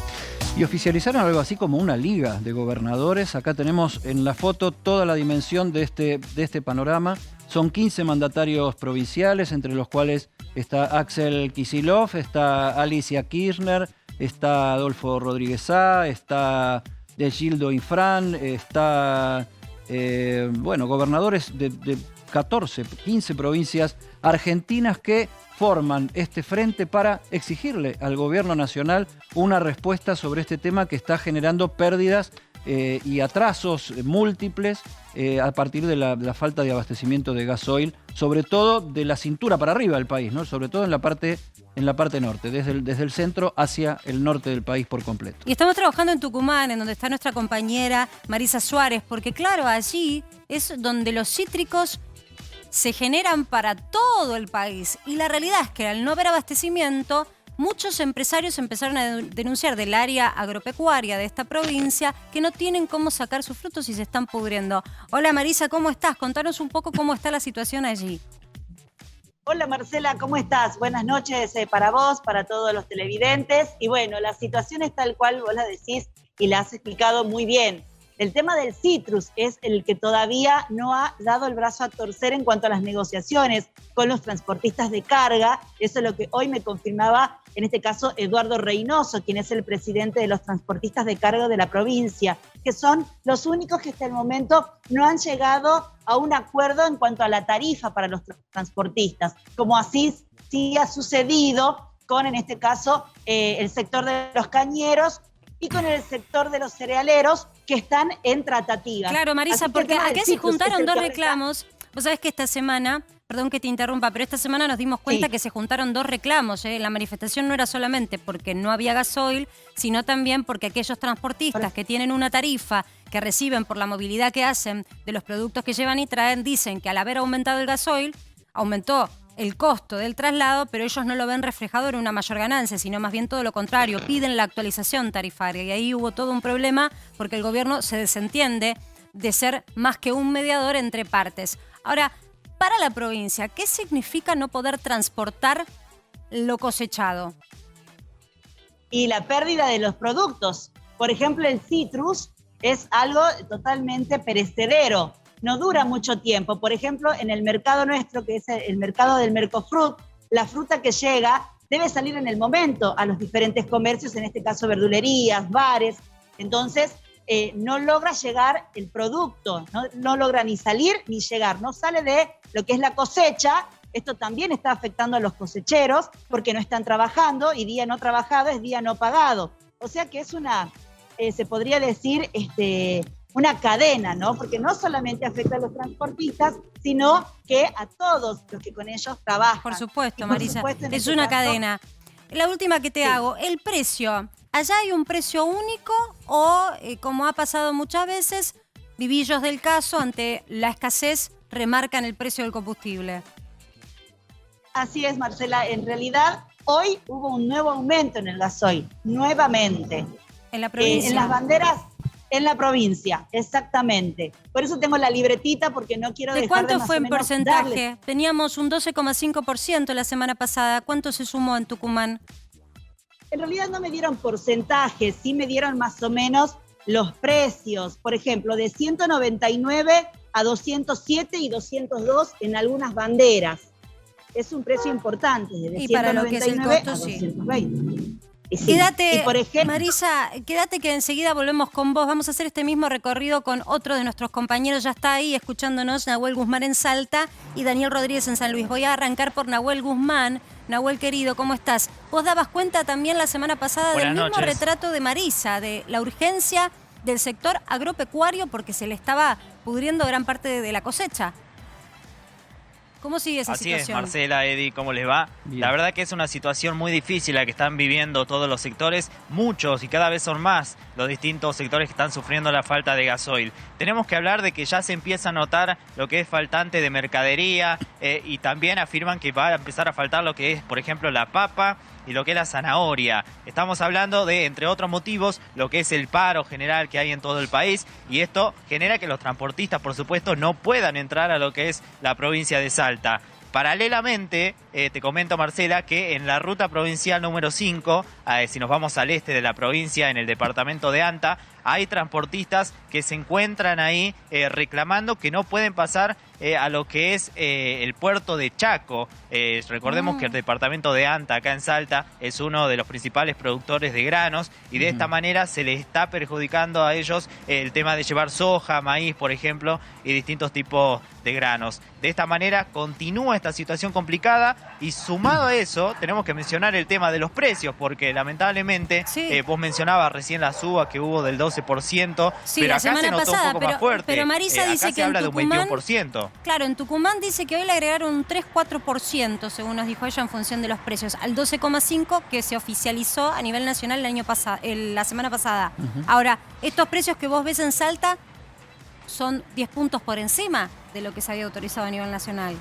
Y oficializaron algo así como una liga de gobernadores. Acá tenemos en la foto toda la dimensión de este panorama. Son 15 mandatarios provinciales, entre los cuales está Axel Kicillof, está Alicia Kirchner, está Adolfo Rodríguez Sá, está Gildo Infran, está, gobernadores de 14, 15 provincias argentinas que forman este frente para exigirle al gobierno nacional una respuesta sobre este tema que está generando pérdidas y atrasos múltiples a partir de la falta de abastecimiento de gasoil, sobre todo de la cintura para arriba del país, ¿no? Sobre todo en la parte norte, desde el centro hacia el norte del país por completo. Y estamos trabajando en Tucumán, en donde está nuestra compañera Marisa Suárez, porque claro, allí es donde los cítricos se generan para todo el país. Y la realidad es que al no haber abastecimiento, muchos empresarios empezaron a denunciar del área agropecuaria de esta provincia que no tienen cómo sacar sus frutos y se están pudriendo. Hola Marisa, ¿cómo estás? Contanos un poco cómo está la situación allí. Hola Marcela, ¿cómo estás? Buenas noches para vos, para todos los televidentes. Y bueno, la situación es tal cual vos la decís y la has explicado muy bien. El tema del citrus es el que todavía no ha dado el brazo a torcer en cuanto a las negociaciones con los transportistas de carga. Eso es lo que hoy me confirmaba, en este caso, Eduardo Reynoso, quien es el presidente de los transportistas de carga de la provincia, que son los únicos que hasta el momento no han llegado a un acuerdo en cuanto a la tarifa para los transportistas, como así sí ha sucedido con, en este caso, el sector de los cañeros y con el sector de los cerealeros, que están en tratativas. Claro, Marisa, porque acá se juntaron dos reclamos. Vos sabés que esta semana, perdón que te interrumpa, pero esta semana nos dimos cuenta que se juntaron dos reclamos. La manifestación no era solamente porque no había gasoil, sino también porque aquellos transportistas que tienen una tarifa que reciben por la movilidad que hacen de los productos que llevan y traen, dicen que al haber aumentado el gasoil, aumentó el costo del traslado, pero ellos no lo ven reflejado en una mayor ganancia, sino más bien todo lo contrario, piden la actualización tarifaria. Y ahí hubo todo un problema porque el gobierno se desentiende de ser más que un mediador entre partes. Ahora, para la provincia, ¿qué significa no poder transportar lo cosechado? Y la pérdida de los productos. Por ejemplo, el citrus es algo totalmente perecedero. No dura mucho tiempo. Por ejemplo, en el mercado nuestro, que es el mercado del Mercofrut, la fruta que llega debe salir en el momento a los diferentes comercios, en este caso verdulerías, bares. Entonces, no logra llegar el producto, no logra ni salir ni llegar, no sale de lo que es la cosecha. Esto también está afectando a los cosecheros porque no están trabajando y día no trabajado es día no pagado. O sea que es una, se podría decir, una cadena, ¿no? Porque no solamente afecta a los transportistas, sino que a todos los que con ellos trabajan. Por supuesto, Marisa, es una cadena. La última que te hago, el precio. ¿Allá hay un precio único o, como ha pasado muchas veces, vivillos del caso, ante la escasez, remarcan el precio del combustible? Así es, Marcela. En realidad, hoy hubo un nuevo aumento en el gasoil, nuevamente. ¿En la provincia? En las banderas... En la provincia, exactamente. Por eso tengo la libretita, porque no quiero dejar de ¿Cuánto más fue o en menos porcentaje? darles. Teníamos un 12,5% la semana pasada. ¿Cuánto se sumó en Tucumán? En realidad no me dieron porcentajes, sí me dieron más o menos los precios. Por ejemplo, de 199 a 207 y 202 en algunas banderas. Es un precio importante, desde Y para lo que es el 199 costo, a sí. 220. Y sí. Quédate, Y por ejemplo, Marisa, quédate que enseguida volvemos con vos. Vamos a hacer este mismo recorrido con otro de nuestros compañeros. Ya está ahí escuchándonos, Nahuel Guzmán en Salta y Daniel Rodríguez en San Luis. Voy a arrancar por Nahuel Guzmán. Nahuel, querido, ¿cómo estás? Vos dabas cuenta también la semana pasada del mismo retrato de Marisa, de la urgencia del sector agropecuario porque se le estaba pudriendo gran parte de la cosecha. ¿Cómo sigue esa Así situación? es, Marcela, Eddie, ¿cómo les va? Bien. La verdad que es una situación muy difícil la que están viviendo todos los sectores, muchos y cada vez son más los distintos sectores que están sufriendo la falta de gasoil. Tenemos que hablar de que ya se empieza a notar lo que es faltante de mercadería y también afirman que va a empezar a faltar lo que es, por ejemplo, la papa y lo que es la zanahoria. Estamos hablando de, entre otros motivos, lo que es el paro general que hay en todo el país y esto genera que los transportistas, por supuesto, no puedan entrar a lo que es la provincia de Salta. Paralelamente, te comento, Marcela, que en la ruta provincial número 5, si nos vamos al este de la provincia, en el departamento de Anta, hay transportistas que se encuentran ahí reclamando que no pueden pasar a lo que es el puerto de Chaco. Recordemos que el departamento de Anta, acá en Salta, es uno de los principales productores de granos y de esta manera se les está perjudicando a ellos el tema de llevar soja, maíz, por ejemplo, y distintos tipos de granos. De esta manera continúa esta situación complicada y sumado a eso tenemos que mencionar el tema de los precios porque lamentablemente vos mencionabas recién la suba que hubo del 12%, Sí, pero la acá semana se notó pasada, un poco más fuerte. pero Marisa Acá dice se que habla en de un Tucumán, 21%. claro, en Tucumán dice que hoy le agregaron un 3-4%, según nos dijo ella, en función de los precios, al 12,5% que se oficializó a nivel nacional el año pasado, la semana pasada. Ahora, estos precios que vos ves en Salta son 10 puntos por encima de lo que se había autorizado a nivel nacional,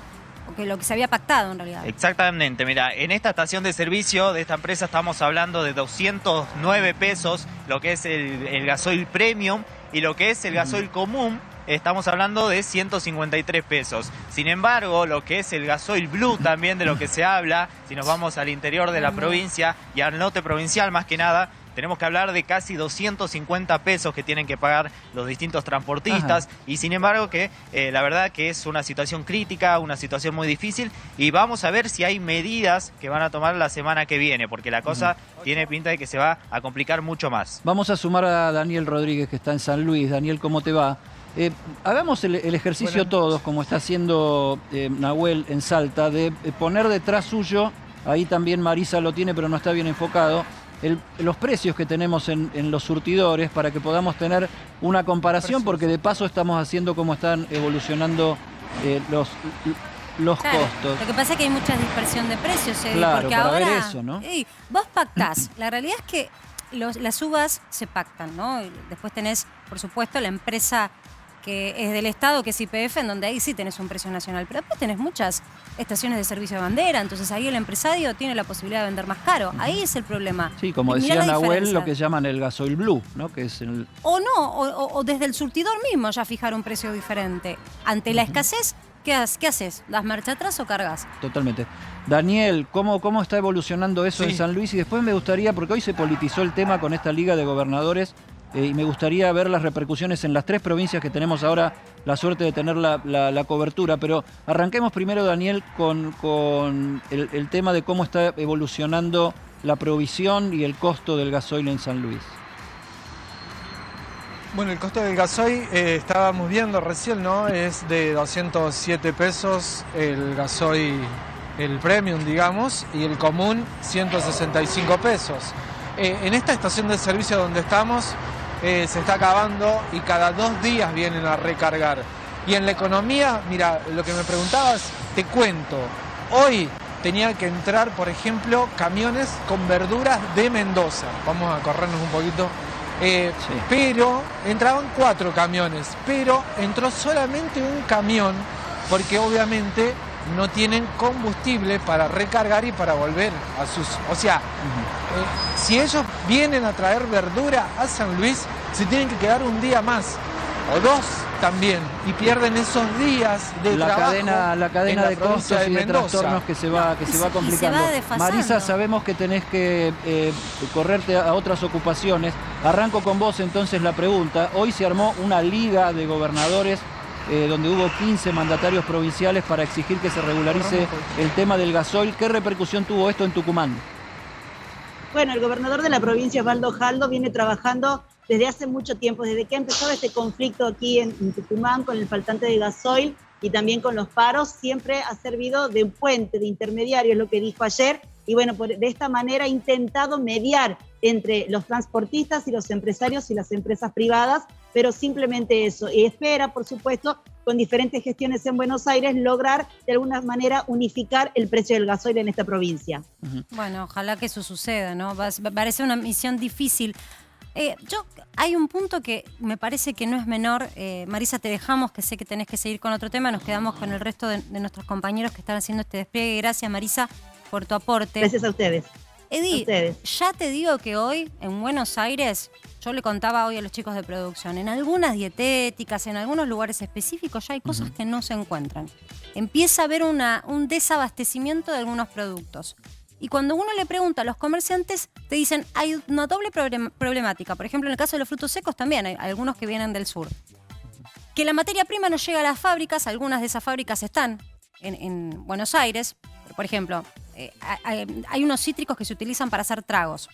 o que lo que se había pactado en realidad. Exactamente, mira, en esta estación de servicio de esta empresa estamos hablando de 209 pesos, lo que es el gasoil premium y lo que es el gasoil común. Estamos hablando de 153 pesos. Sin embargo, lo que es el gasoil blue también de lo que se habla, si nos vamos al interior de la provincia y al norte provincial más que nada, tenemos que hablar de casi 250 pesos que tienen que pagar los distintos transportistas. Y sin embargo que la verdad que es una situación crítica, una situación muy difícil y vamos a ver si hay medidas que van a tomar la semana que viene, porque la cosa tiene pinta de que se va a complicar mucho más. Vamos a sumar a Daniel Rodríguez, que está en San Luis. Daniel, ¿cómo te va? Hagamos el ejercicio todos, como está haciendo Nahuel en Salta, de poner detrás suyo, ahí también Marisa lo tiene, pero no está bien enfocado, los precios que tenemos en los surtidores para que podamos tener una comparación, porque de paso estamos haciendo cómo están evolucionando los Claro, costos. Lo que pasa es que hay mucha dispersión de precios, Claro, porque para ver ahora eso, ¿no? Vos pactás. La realidad es que las uvas se pactan, ¿no? Y después tenés, por supuesto, la empresa que es del Estado, que es YPF, en donde ahí sí tenés un precio nacional. Pero después tenés muchas estaciones de servicio de bandera, entonces ahí el empresario tiene la posibilidad de vender más caro. Ahí es el problema. Sí, como Y mirá decía la Nahuel, diferencia. lo que llaman el gasoil blue, ¿no? Que es el... O no, o desde el surtidor mismo ya fijar un precio diferente. Ante la escasez, ¿qué haces? ¿Das marcha atrás o cargas? Totalmente. Daniel, ¿cómo está evolucionando eso en San Luis? Y después me gustaría, porque hoy se politizó el tema con esta Liga de Gobernadores, y me gustaría ver las repercusiones en las 3 provincias que tenemos ahora la suerte de tener la cobertura. Pero arranquemos primero, Daniel, con el tema de cómo está evolucionando la provisión y el costo del gasoil en San Luis. Bueno, el costo del gasoil, estábamos viendo recién, ¿no? Es de 207 pesos el gasoil, el premium, digamos, y el común 165 pesos. En esta estación de servicio donde estamos se está acabando y cada 2 días vienen a recargar. Y en la economía, mira, lo que me preguntabas, te cuento. Hoy tenía que entrar, por ejemplo, camiones con verduras de Mendoza. Vamos a corrernos un poquito. Pero entraban 4 camiones, pero entró solamente un camión porque obviamente no tienen combustible para recargar y para volver a sus... O sea, si ellos vienen a traer verdura a San Luis, se tienen que quedar un día más, o 2 también, y pierden esos días de trabajo. La cadena en de la provincia costos y de Mendoza. trastornos que se va complicando. se va desfasando. Marisa, sabemos que tenés que correrte a otras ocupaciones. Arranco con vos entonces la pregunta. Hoy se armó una liga de gobernadores donde hubo 15 mandatarios provinciales para exigir que se regularice el tema del gasoil. ¿Qué repercusión tuvo esto en Tucumán? Bueno, el gobernador de la provincia, Osvaldo Jaldo, viene trabajando desde hace mucho tiempo, desde que empezó este conflicto aquí en Tucumán con el faltante de gasoil y también con los paros, siempre ha servido de puente, de intermediario, es lo que dijo ayer, y bueno, de esta manera ha intentado mediar entre los transportistas y los empresarios y las empresas privadas, pero simplemente eso, y espera, por supuesto, con diferentes gestiones en Buenos Aires, lograr de alguna manera unificar el precio del gasoil en esta provincia. Bueno, ojalá que eso suceda, ¿no? Parece una misión difícil. Hay un punto que me parece que no es menor. Marisa, te dejamos, que sé que tenés que seguir con otro tema. Nos quedamos con el resto de nuestros compañeros que están haciendo este despliegue. Gracias, Marisa, por tu aporte. Gracias a ustedes. Edi, ya te digo que hoy en Buenos Aires, yo le contaba hoy a los chicos de producción, en algunas dietéticas, en algunos lugares específicos ya hay cosas que no se encuentran. Empieza a haber un desabastecimiento de algunos productos. Y cuando uno le pregunta a los comerciantes, te dicen, hay una doble problemática. Por ejemplo, en el caso de los frutos secos también, hay algunos que vienen del sur. Que la materia prima no llega a las fábricas, algunas de esas fábricas están en Buenos Aires. Por ejemplo, hay unos cítricos que se utilizan para hacer tragos,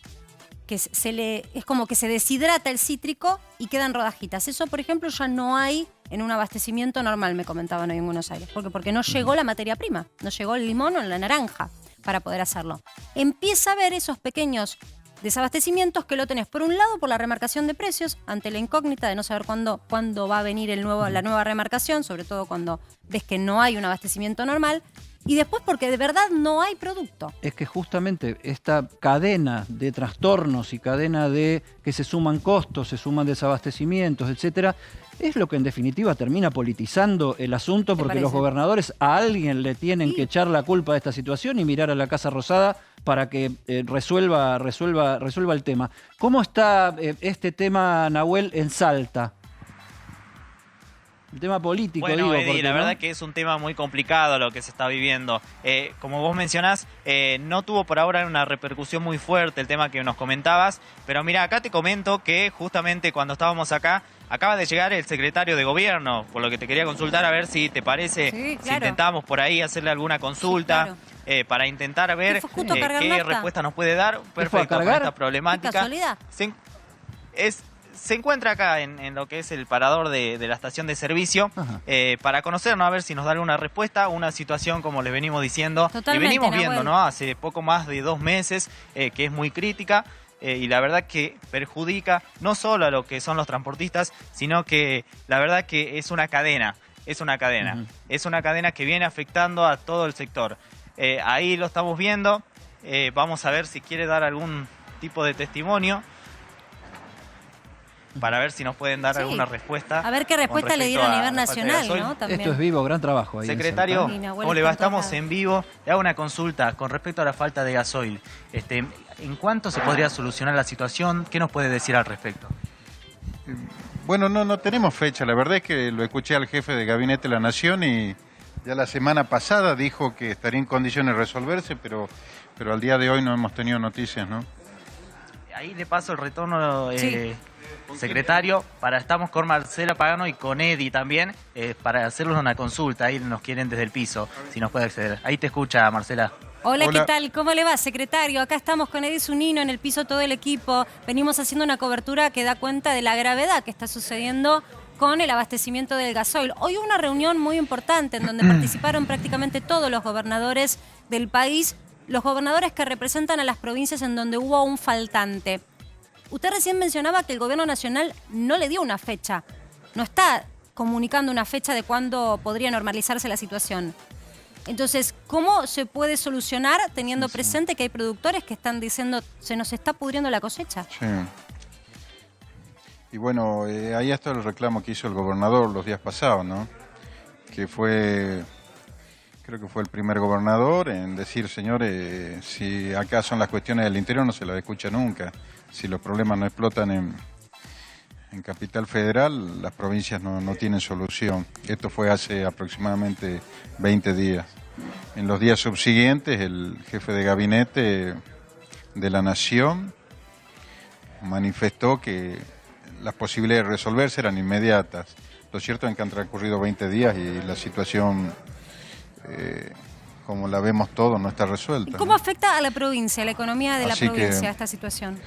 que es como que se deshidrata el cítrico y quedan rodajitas. Eso, por ejemplo, ya no hay en un abastecimiento normal, me comentaban hoy en Buenos Aires, porque no llegó la materia prima, no llegó el limón o la naranja para poder hacerlo. Empieza a haber esos pequeños desabastecimientos que lo tenés, por un lado, por la remarcación de precios, ante la incógnita de no saber cuándo va a venir la nueva remarcación, sobre todo cuando ves que no hay un abastecimiento normal, y después porque de verdad no hay producto. Es que justamente esta cadena de trastornos y cadena de que se suman costos, se suman desabastecimientos, etcétera, es lo que en definitiva termina politizando el asunto, porque los gobernadores a alguien le tienen que echar la culpa de esta situación y mirar a la Casa Rosada para que resuelva el tema. ¿Cómo está este tema, Nahuel, en Salta? El tema político, bueno, digo. Edi, la ¿no? verdad que es un tema muy complicado lo que se está viviendo. Como vos mencionás, no tuvo por ahora una repercusión muy fuerte el tema que nos comentabas, pero mira, acá te comento que justamente cuando estábamos acá, acaba de llegar el secretario de gobierno, por lo que te quería consultar a ver si te parece, si intentábamos por ahí hacerle alguna consulta, para intentar ver qué respuesta nos puede dar. Perfecto, con esta problemática. ¿Qué casualidad? Se encuentra acá en lo que es el parador de la estación de servicio, para conocernos, a ver si nos da alguna respuesta, una situación como les venimos diciendo, y venimos viendo, ¿no? Hace poco más de 2 meses, que es muy crítica, y la verdad que perjudica no solo a lo que son los transportistas, sino que la verdad que es una cadena, es una cadena que viene afectando a todo el sector. Ahí lo estamos viendo, vamos a ver si quiere dar algún tipo de testimonio, para ver si nos pueden dar alguna respuesta. A ver qué respuesta le dieron a nivel nacional, ¿no? También. Esto es vivo, gran trabajo ahí. Secretario, ¿cómo le va? Estamos en vivo. Le hago una consulta con respecto a la falta de gasoil. ¿En cuánto se podría solucionar la situación? ¿Qué nos puede decir al respecto? Bueno, no tenemos fecha. La verdad es que lo escuché al jefe de Gabinete de la Nación y ya la semana pasada dijo que estaría en condiciones de resolverse, pero al día de hoy no hemos tenido noticias, ¿no? Ahí le paso el retorno, secretario. Estamos con Marcela Pagano y con Edi también, para hacerles una consulta. Ahí nos quieren desde el piso, si nos puede acceder. Ahí te escucha, Marcela. Hola, ¿qué tal? ¿Cómo le va, secretario? Acá estamos con Edi Zunino, en el piso todo el equipo. Venimos haciendo una cobertura que da cuenta de la gravedad que está sucediendo con el abastecimiento del gasoil. Hoy hubo una reunión muy importante en donde participaron prácticamente todos los gobernadores del país, los gobernadores que representan a las provincias en donde hubo un faltante. Usted recién mencionaba que el gobierno nacional no le dio una fecha, no está comunicando una fecha de cuándo podría normalizarse la situación. Entonces, ¿cómo se puede solucionar teniendo presente que hay productores que están diciendo se nos está pudriendo la cosecha? Sí. Y bueno, ahí está el reclamo que hizo el gobernador los días pasados, ¿no? Que creo que fue el primer gobernador en decir, señores, si acá son las cuestiones del interior no se las escucha nunca. Si los problemas no explotan en Capital Federal, las provincias no tienen solución. Esto fue hace aproximadamente 20 días. En los días subsiguientes, el jefe de gabinete de la Nación manifestó que las posibilidades de resolverse eran inmediatas. Lo cierto es que han transcurrido 20 días y la situación, como la vemos todos, no está resuelta. ¿Y cómo afecta a la provincia, a la economía de la provincia, esta situación?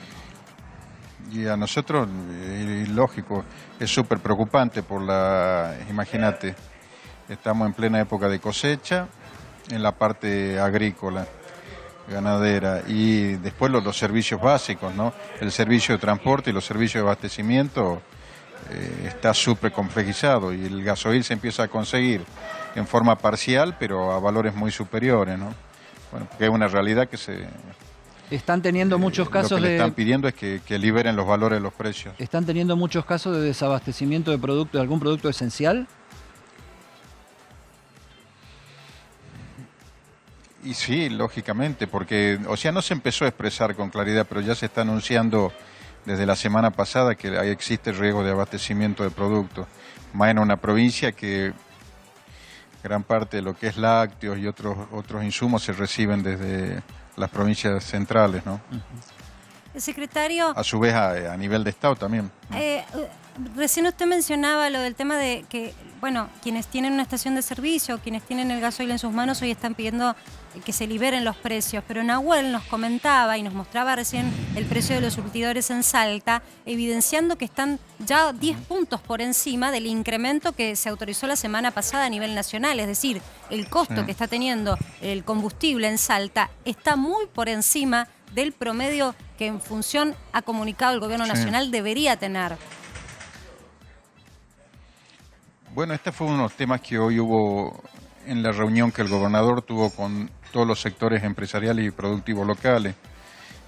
Y a nosotros, lógico, es súper preocupante imagínate, estamos en plena época de cosecha, en la parte agrícola, ganadera, y después los servicios básicos, ¿no? El servicio de transporte y los servicios de abastecimiento está súper complejizado y el gasoil se empieza a conseguir en forma parcial, pero a valores muy superiores, ¿no? Bueno, porque es una realidad que se... Están teniendo muchos casos lo que le de... están pidiendo es que liberen los valores de los precios. ¿Están teniendo muchos casos de desabastecimiento de producto, de algún producto esencial? Y sí, lógicamente, porque, o sea, no se empezó a expresar con claridad, pero ya se está anunciando desde la semana pasada que ahí existe riesgo de abastecimiento de productos. Más en una provincia que gran parte de lo que es lácteos y otros insumos se reciben desde las provincias centrales, ¿no? Secretario, A su vez a nivel de Estado también. recién usted mencionaba lo del tema de que, bueno, quienes tienen una estación de servicio, quienes tienen el gasoil en sus manos, hoy están pidiendo que se liberen los precios. Pero Nahuel nos comentaba y nos mostraba recién el precio de los surtidores en Salta, evidenciando que están ya 10 puntos por encima del incremento que se autorizó la semana pasada a nivel nacional. Es decir, el costo que está teniendo el combustible en Salta está muy por encima del promedio que en función ha comunicado el gobierno nacional debería tener. Bueno, este fue uno de los temas que hoy hubo en la reunión que el gobernador tuvo con todos los sectores empresariales y productivos locales.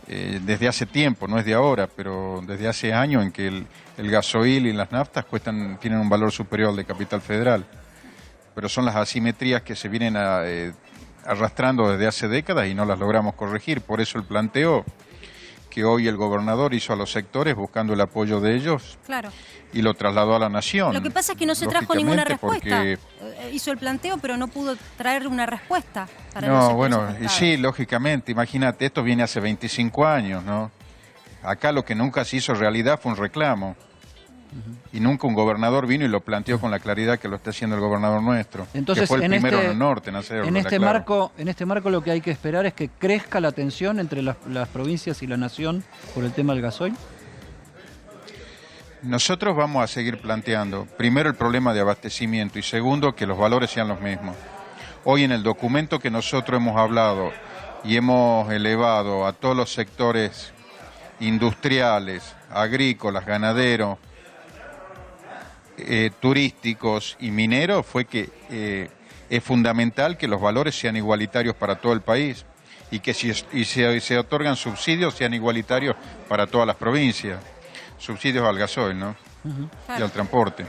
Desde hace tiempo, no es de ahora, pero desde hace años en que el gasoil y las naftas tienen un valor superior al de Capital Federal. Pero son las asimetrías que se vienen arrastrando desde hace décadas y no las logramos corregir. Por eso el planteo que hoy el gobernador hizo a los sectores buscando el apoyo de ellos. Claro. Y lo trasladó a la nación. Lo que pasa es que no se trajo ninguna respuesta. Porque... Hizo el planteo, pero no pudo traer una respuesta para No, bueno, y sí, lógicamente, imagínate, esto viene hace 25 años, ¿no? Acá lo que nunca se hizo realidad fue un reclamo. Y nunca un gobernador vino y lo planteó con la claridad que lo está haciendo el gobernador nuestro. Entonces, que fue el primero en el norte en hacerlo. En este marco lo que hay que esperar es que crezca la tensión entre las provincias y la nación por el tema del gasoil. Nosotros vamos a seguir planteando, primero, el problema de abastecimiento y segundo, que los valores sean los mismos. Hoy en el documento que nosotros hemos hablado y hemos elevado a todos los sectores industriales, agrícolas, ganaderos, turísticos y mineros, fue que es fundamental que los valores sean igualitarios para todo el país y que si se otorgan subsidios sean igualitarios para todas las provincias. Subsidios al gasoil, ¿no? Y al transporte.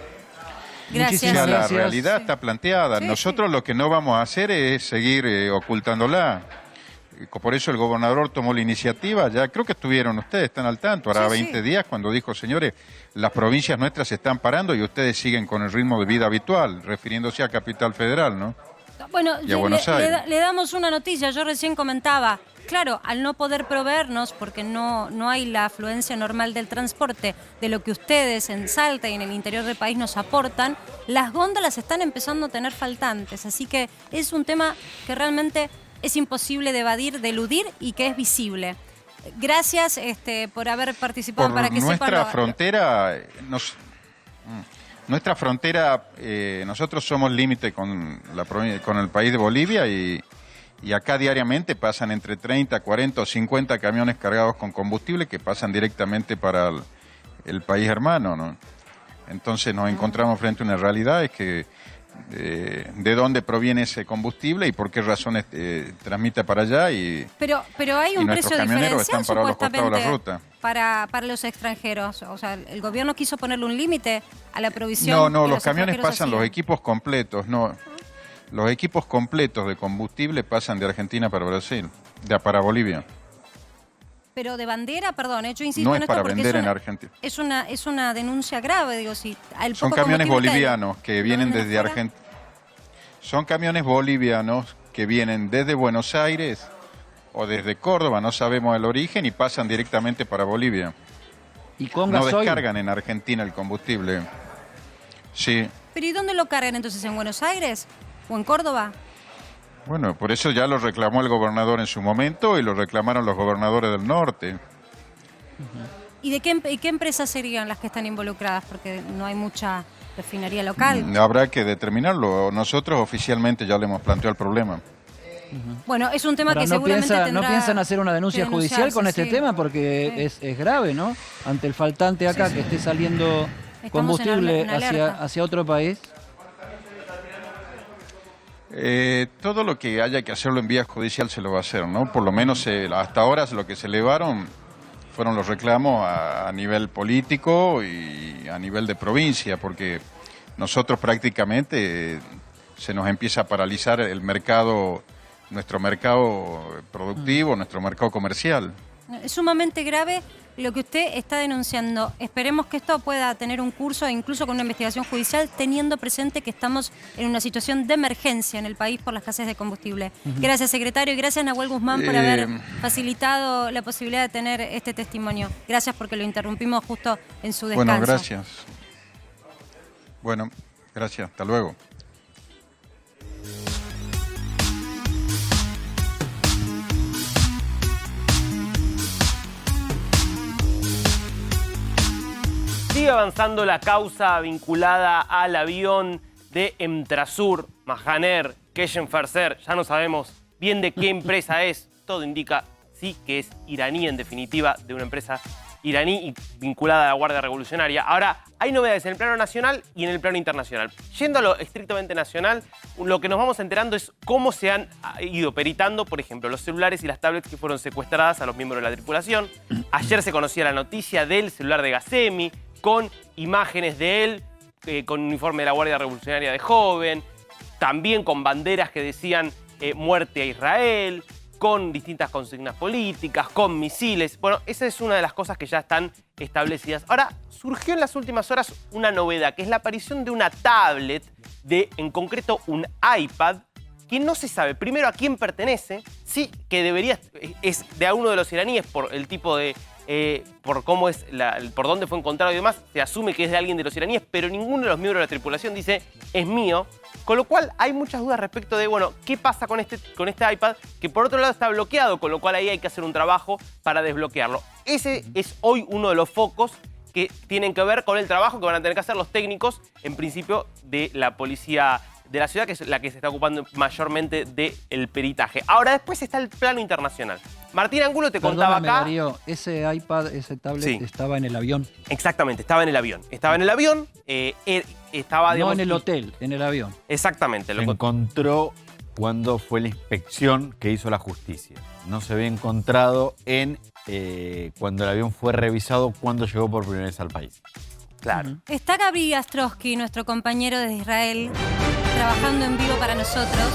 Gracias. La realidad está planteada. Sí, Nosotros lo que no vamos a hacer es seguir ocultándola. Por eso el gobernador tomó la iniciativa. Ya creo que estuvieron ustedes, están al tanto. Hará 20 días cuando dijo, señores, las provincias nuestras se están parando y ustedes siguen con el ritmo de vida habitual, refiriéndose a Capital Federal, ¿no? Bueno, Y a Buenos Aires. le damos una noticia. Yo recién comentaba, claro, al no poder proveernos, porque no hay la afluencia normal del transporte, de lo que ustedes en Salta y en el interior del país nos aportan, las góndolas están empezando a tener faltantes. Así que es un tema que realmente es imposible de evadir, de eludir y que es visible. Gracias por haber participado. Para que nuestra sepan frontera... Nuestra frontera, nosotros somos límite con el país de Bolivia y acá diariamente pasan entre 30, 40 o 50 camiones cargados con combustible que pasan directamente para el país hermano, ¿no? Entonces nos encontramos frente a una realidad, es que de dónde proviene ese combustible y por qué razones transmite para allá pero hay un precio camioneros diferencial están parados a los costados de la supuestamente ruta. para los extranjeros. O sea, el gobierno quiso ponerle un límite a la provisión. No, que los camiones extranjeros pasan, los hacían. equipos completos, no. Los equipos completos de combustible pasan de Argentina para Brasil, para Bolivia. Pero de bandera, perdón, yo insisto No en es esto para porque vender en Argentina. es una denuncia grave, digo, si Son camiones bolivianos que vienen desde Argentina. Son camiones bolivianos que vienen desde Buenos Aires o desde Córdoba, no sabemos el origen, y pasan directamente para Bolivia. ¿Y con No gasoil? descargan en Argentina el combustible. Sí. ¿Pero y dónde lo cargan entonces? ¿En Buenos Aires o en Córdoba? Bueno, por eso ya lo reclamó el gobernador en su momento y lo reclamaron los gobernadores del norte. ¿Y de qué empresas serían las que están involucradas? Porque no hay mucha refinería local. Habrá que determinarlo. Nosotros oficialmente ya le hemos planteado el problema. Bueno, es un tema Ahora, que seguramente ¿no piensan hacer una denuncia judicial con este sí. tema? Porque es grave, ¿no? Ante el faltante acá que esté saliendo combustible en alerta. hacia otro país? Todo lo que haya que hacerlo en vía judicial se lo va a hacer, ¿no? Por lo menos hasta ahora lo que se elevaron fueron los reclamos a nivel político y a nivel de provincia, porque nosotros prácticamente se nos empieza a paralizar el mercado, nuestro mercado productivo, nuestro mercado comercial. Es sumamente grave lo que usted está denunciando. Esperemos que esto pueda tener un curso, incluso con una investigación judicial, teniendo presente que estamos en una situación de emergencia en el país por la escasez de combustible. Gracias, secretario, y gracias, Nahuel Guzmán, por haber facilitado la posibilidad de tener este testimonio. Gracias porque lo interrumpimos justo en su descanso. Bueno, gracias. Bueno, gracias. Hasta luego. Sigue avanzando la causa vinculada al avión de Emtrasur, Mahaner, Keshen Ferser. Ya no sabemos bien de qué empresa es. Todo indica sí que es iraní, en definitiva, de una empresa iraní y vinculada a la Guardia Revolucionaria. Ahora, hay novedades en el plano nacional y en el plano internacional. Yendo a lo estrictamente nacional, lo que nos vamos enterando es cómo se han ido peritando, por ejemplo, los celulares y las tablets que fueron secuestradas a los miembros de la tripulación. Ayer se conocía la noticia del celular de Ghassemi, con imágenes de él, con uniforme de la Guardia Revolucionaria de joven, también con banderas que decían muerte a Israel, con distintas consignas políticas, con misiles. Bueno, esa es una de las cosas que ya están establecidas. Ahora, surgió en las últimas horas una novedad, que es la aparición de una tablet, en concreto un iPad, que no se sabe primero a quién pertenece, sí que es de uno de los iraníes por el tipo de... por cómo es, por dónde fue encontrado y demás, se asume que es de alguien de los iraníes, pero ninguno de los miembros de la tripulación dice es mío, con lo cual hay muchas dudas respecto de, bueno, ¿qué pasa con este iPad? Que por otro lado está bloqueado, con lo cual ahí hay que hacer un trabajo para desbloquearlo. Ese es hoy uno de los focos que tienen que ver con el trabajo que van a tener que hacer los técnicos, en principio, de la policía de la ciudad, que es la que se está ocupando mayormente del peritaje. Ahora, después está el plano internacional. Martín Angulo te contaba acá... Darío, ese iPad, ese tablet estaba en el avión. Exactamente, estaba en el avión. Estaba en el avión, estaba... No en el hotel, en el avión. Exactamente. Lo encontró cuando fue la inspección que hizo la justicia. No se había encontrado cuando el avión fue revisado, cuando llegó por primera vez al país. Claro. Está Gabriel Astrosky, nuestro compañero desde Israel, trabajando en vivo para nosotros.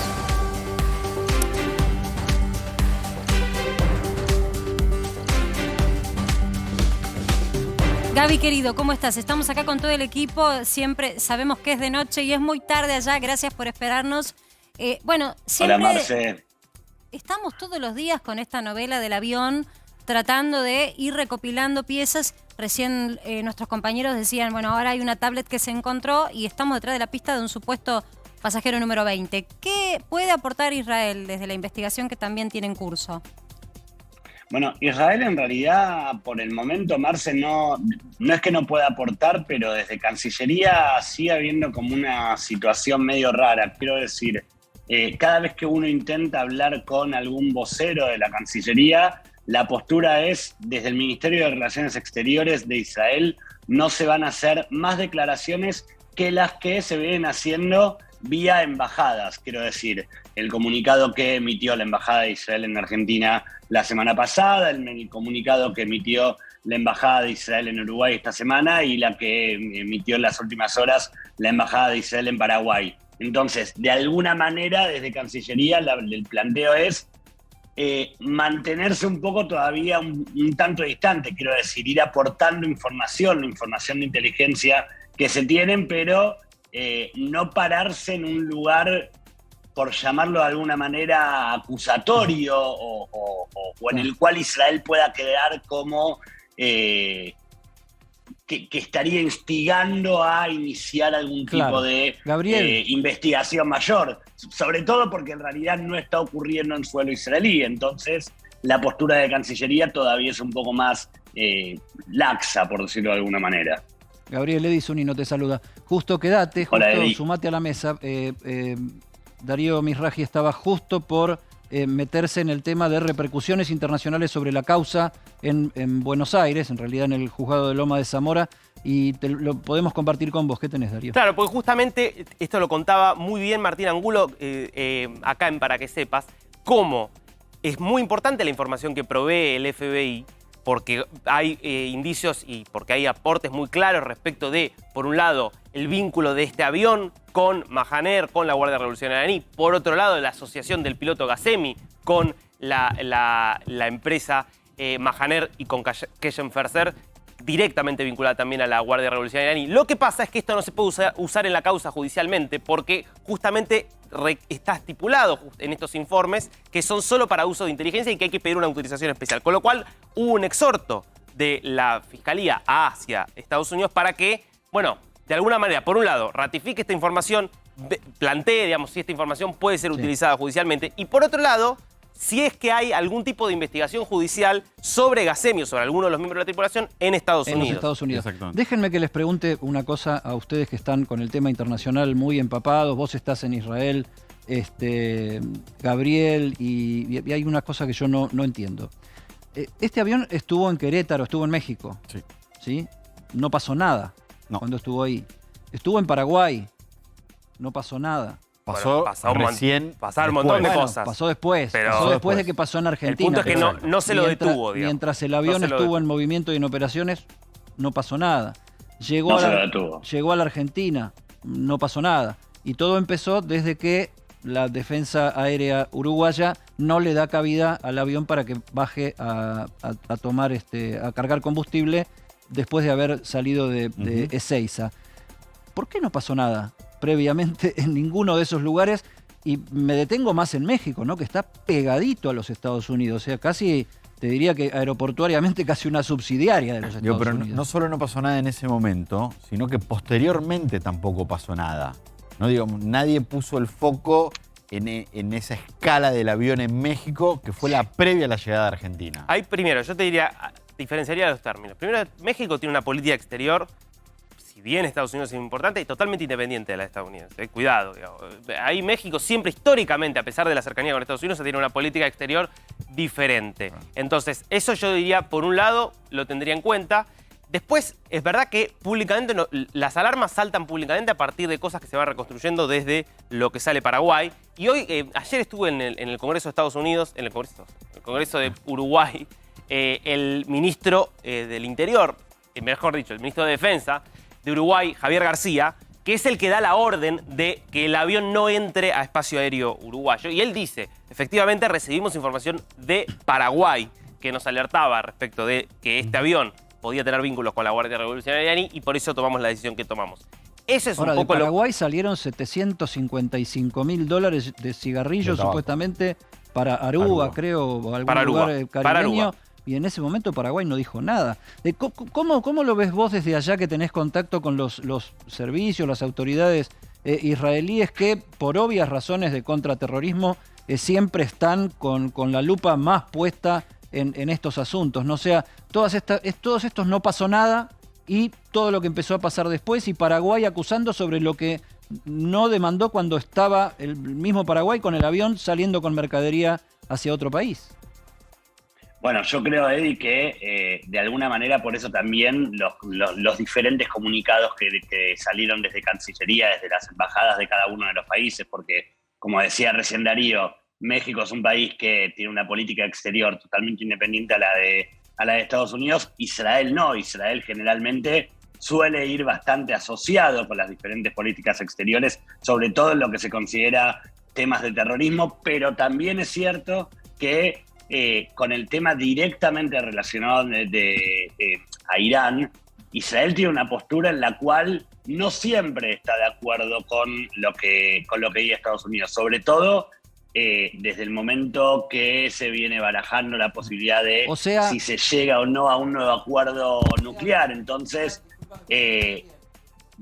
Gaby, querido, ¿cómo estás? Estamos acá con todo el equipo. Siempre sabemos que es de noche y es muy tarde allá. Gracias por esperarnos. Bueno, siempre... Hola, Marce. Estamos todos los días con esta novela del avión, tratando de ir recopilando piezas. Recién nuestros compañeros decían, bueno, ahora hay una tablet que se encontró y estamos detrás de la pista de un supuesto pasajero número 20. ¿Qué puede aportar Israel desde la investigación que también tiene en curso? Bueno, Israel en realidad, por el momento, Marce, no es que no pueda aportar, pero desde Cancillería sigue habiendo como una situación medio rara. Quiero decir, cada vez que uno intenta hablar con algún vocero de la Cancillería, la postura es, desde el Ministerio de Relaciones Exteriores de Israel, no se van a hacer más declaraciones que las que se vienen haciendo vía embajadas. Quiero decir, el comunicado que emitió la Embajada de Israel en Argentina la semana pasada, el comunicado que emitió la Embajada de Israel en Uruguay esta semana y la que emitió en las últimas horas la Embajada de Israel en Paraguay. Entonces, de alguna manera, desde Cancillería, el planteo es mantenerse un poco todavía un tanto distante, quiero decir, ir aportando información de inteligencia que se tienen, pero no pararse en un lugar, por llamarlo de alguna manera, acusatorio o en el cual Israel pueda quedar como que estaría instigando a iniciar algún tipo de investigación mayor, sobre todo porque en realidad no está ocurriendo en suelo israelí. Entonces la postura de Cancillería todavía es un poco más laxa, por decirlo de alguna manera. Gabriel Edison no te saluda. Justo quédate, Hola, justo sumate a la mesa. Darío Mizrahi estaba justo por meterse en el tema de repercusiones internacionales sobre la causa en Buenos Aires, en realidad en el juzgado de Loma de Zamora, y lo podemos compartir con vos. ¿Qué tenés, Darío? Claro, porque justamente esto lo contaba muy bien Martín Angulo acá en Para que Sepas, cómo es muy importante la información que provee el FBI, porque hay indicios y porque hay aportes muy claros respecto de, por un lado, el vínculo de este avión con Mahaner, con la Guardia Revolucionaria iraní, por otro lado, la asociación del piloto Ghasemi con la empresa Mahaner y con Keshem Ferser, directamente vinculada también a la Guardia Revolucionaria iraní. Lo que pasa es que esto no se puede usar en la causa judicialmente porque justamente está estipulado en estos informes que son solo para uso de inteligencia y que hay que pedir una autorización especial. Con lo cual hubo un exhorto de la Fiscalía hacia Estados Unidos para que, bueno, de alguna manera, por un lado, ratifique esta información, plantee, digamos, si esta información puede ser utilizada judicialmente, y por otro lado, si es que hay algún tipo de investigación judicial sobre Ghasemi o sobre alguno de los miembros de la tripulación en Estados Unidos. En los Estados Unidos. Déjenme que les pregunte una cosa a ustedes que están con el tema internacional muy empapados. Vos estás en Israel, Gabriel, y hay una cosa que yo no entiendo. Este avión estuvo en Querétaro, estuvo en México. ¿Sí? No pasó nada cuando estuvo ahí. Estuvo en Paraguay, no pasó nada. Pasaron un montón de cosas. Pasó después. Pero pasó después de que pasó en Argentina. El punto es que no se lo detuvo, digamos. Mientras el avión estuvo en movimiento y en operaciones, no pasó nada. Llegó a la Argentina, no pasó nada. Y todo empezó desde que la Defensa Aérea Uruguaya no le da cabida al avión para que baje a tomar a cargar combustible después de haber salido de Ezeiza. ¿Por qué no pasó nada previamente en ninguno de esos lugares? Y me detengo más en México, ¿no? Que está pegadito a los Estados Unidos. O sea, casi, te diría que aeroportuariamente casi una subsidiaria de los Estados Unidos. No solo no pasó nada en ese momento, sino que posteriormente tampoco pasó nada. No digamos, nadie puso el foco en esa escala del avión en México, que fue la previa a la llegada de Argentina. Ahí primero, yo te diría, diferenciaría los términos. Primero, México tiene una política exterior, si bien Estados Unidos es importante, y totalmente independiente de la de Estados Unidos. Cuidado, digamos. Ahí México siempre históricamente, a pesar de la cercanía con Estados Unidos, tiene una política exterior diferente. Entonces, eso yo diría, por un lado, lo tendría en cuenta. Después, es verdad que públicamente las alarmas saltan públicamente a partir de cosas que se van reconstruyendo desde lo que sale Paraguay. Y hoy, ayer estuve en el Congreso de Estados Unidos, en el Congreso de Uruguay, el ministro del Interior, mejor dicho, el ministro de Defensa de Uruguay, Javier García, que es el que da la orden de que el avión no entre a espacio aéreo uruguayo. Y él dice, efectivamente recibimos información de Paraguay que nos alertaba respecto de que este avión podía tener vínculos con la Guardia Revolucionaria iraní y por eso tomamos la decisión que tomamos. Eso es Ahora, un poco de Paraguay salieron $755.000 de cigarrillos supuestamente para Aruba, creo, o algún lugar caribeño. Y en ese momento Paraguay no dijo nada. ¿Cómo lo ves vos desde allá que tenés contacto con los servicios, las autoridades israelíes que, por obvias razones de contraterrorismo, siempre están con la lupa más puesta en estos asuntos, ¿no? O sea, todos estos no pasó nada y todo lo que empezó a pasar después, y Paraguay acusando sobre lo que no demandó cuando estaba el mismo Paraguay con el avión saliendo con mercadería hacia otro país. Bueno, yo creo, Eddie, que de alguna manera por eso también los diferentes comunicados que salieron desde Cancillería, desde las embajadas de cada uno de los países, porque, como decía recién Darío, México es un país que tiene una política exterior totalmente independiente a la de Estados Unidos. Israel no. Israel generalmente suele ir bastante asociado con las diferentes políticas exteriores, sobre todo en lo que se considera temas de terrorismo, pero también es cierto que con el tema directamente relacionado a Irán, Israel tiene una postura en la cual no siempre está de acuerdo con lo que dice Estados Unidos, sobre todo desde el momento que se viene barajando la posibilidad de si se llega o no a un nuevo acuerdo nuclear. Entonces,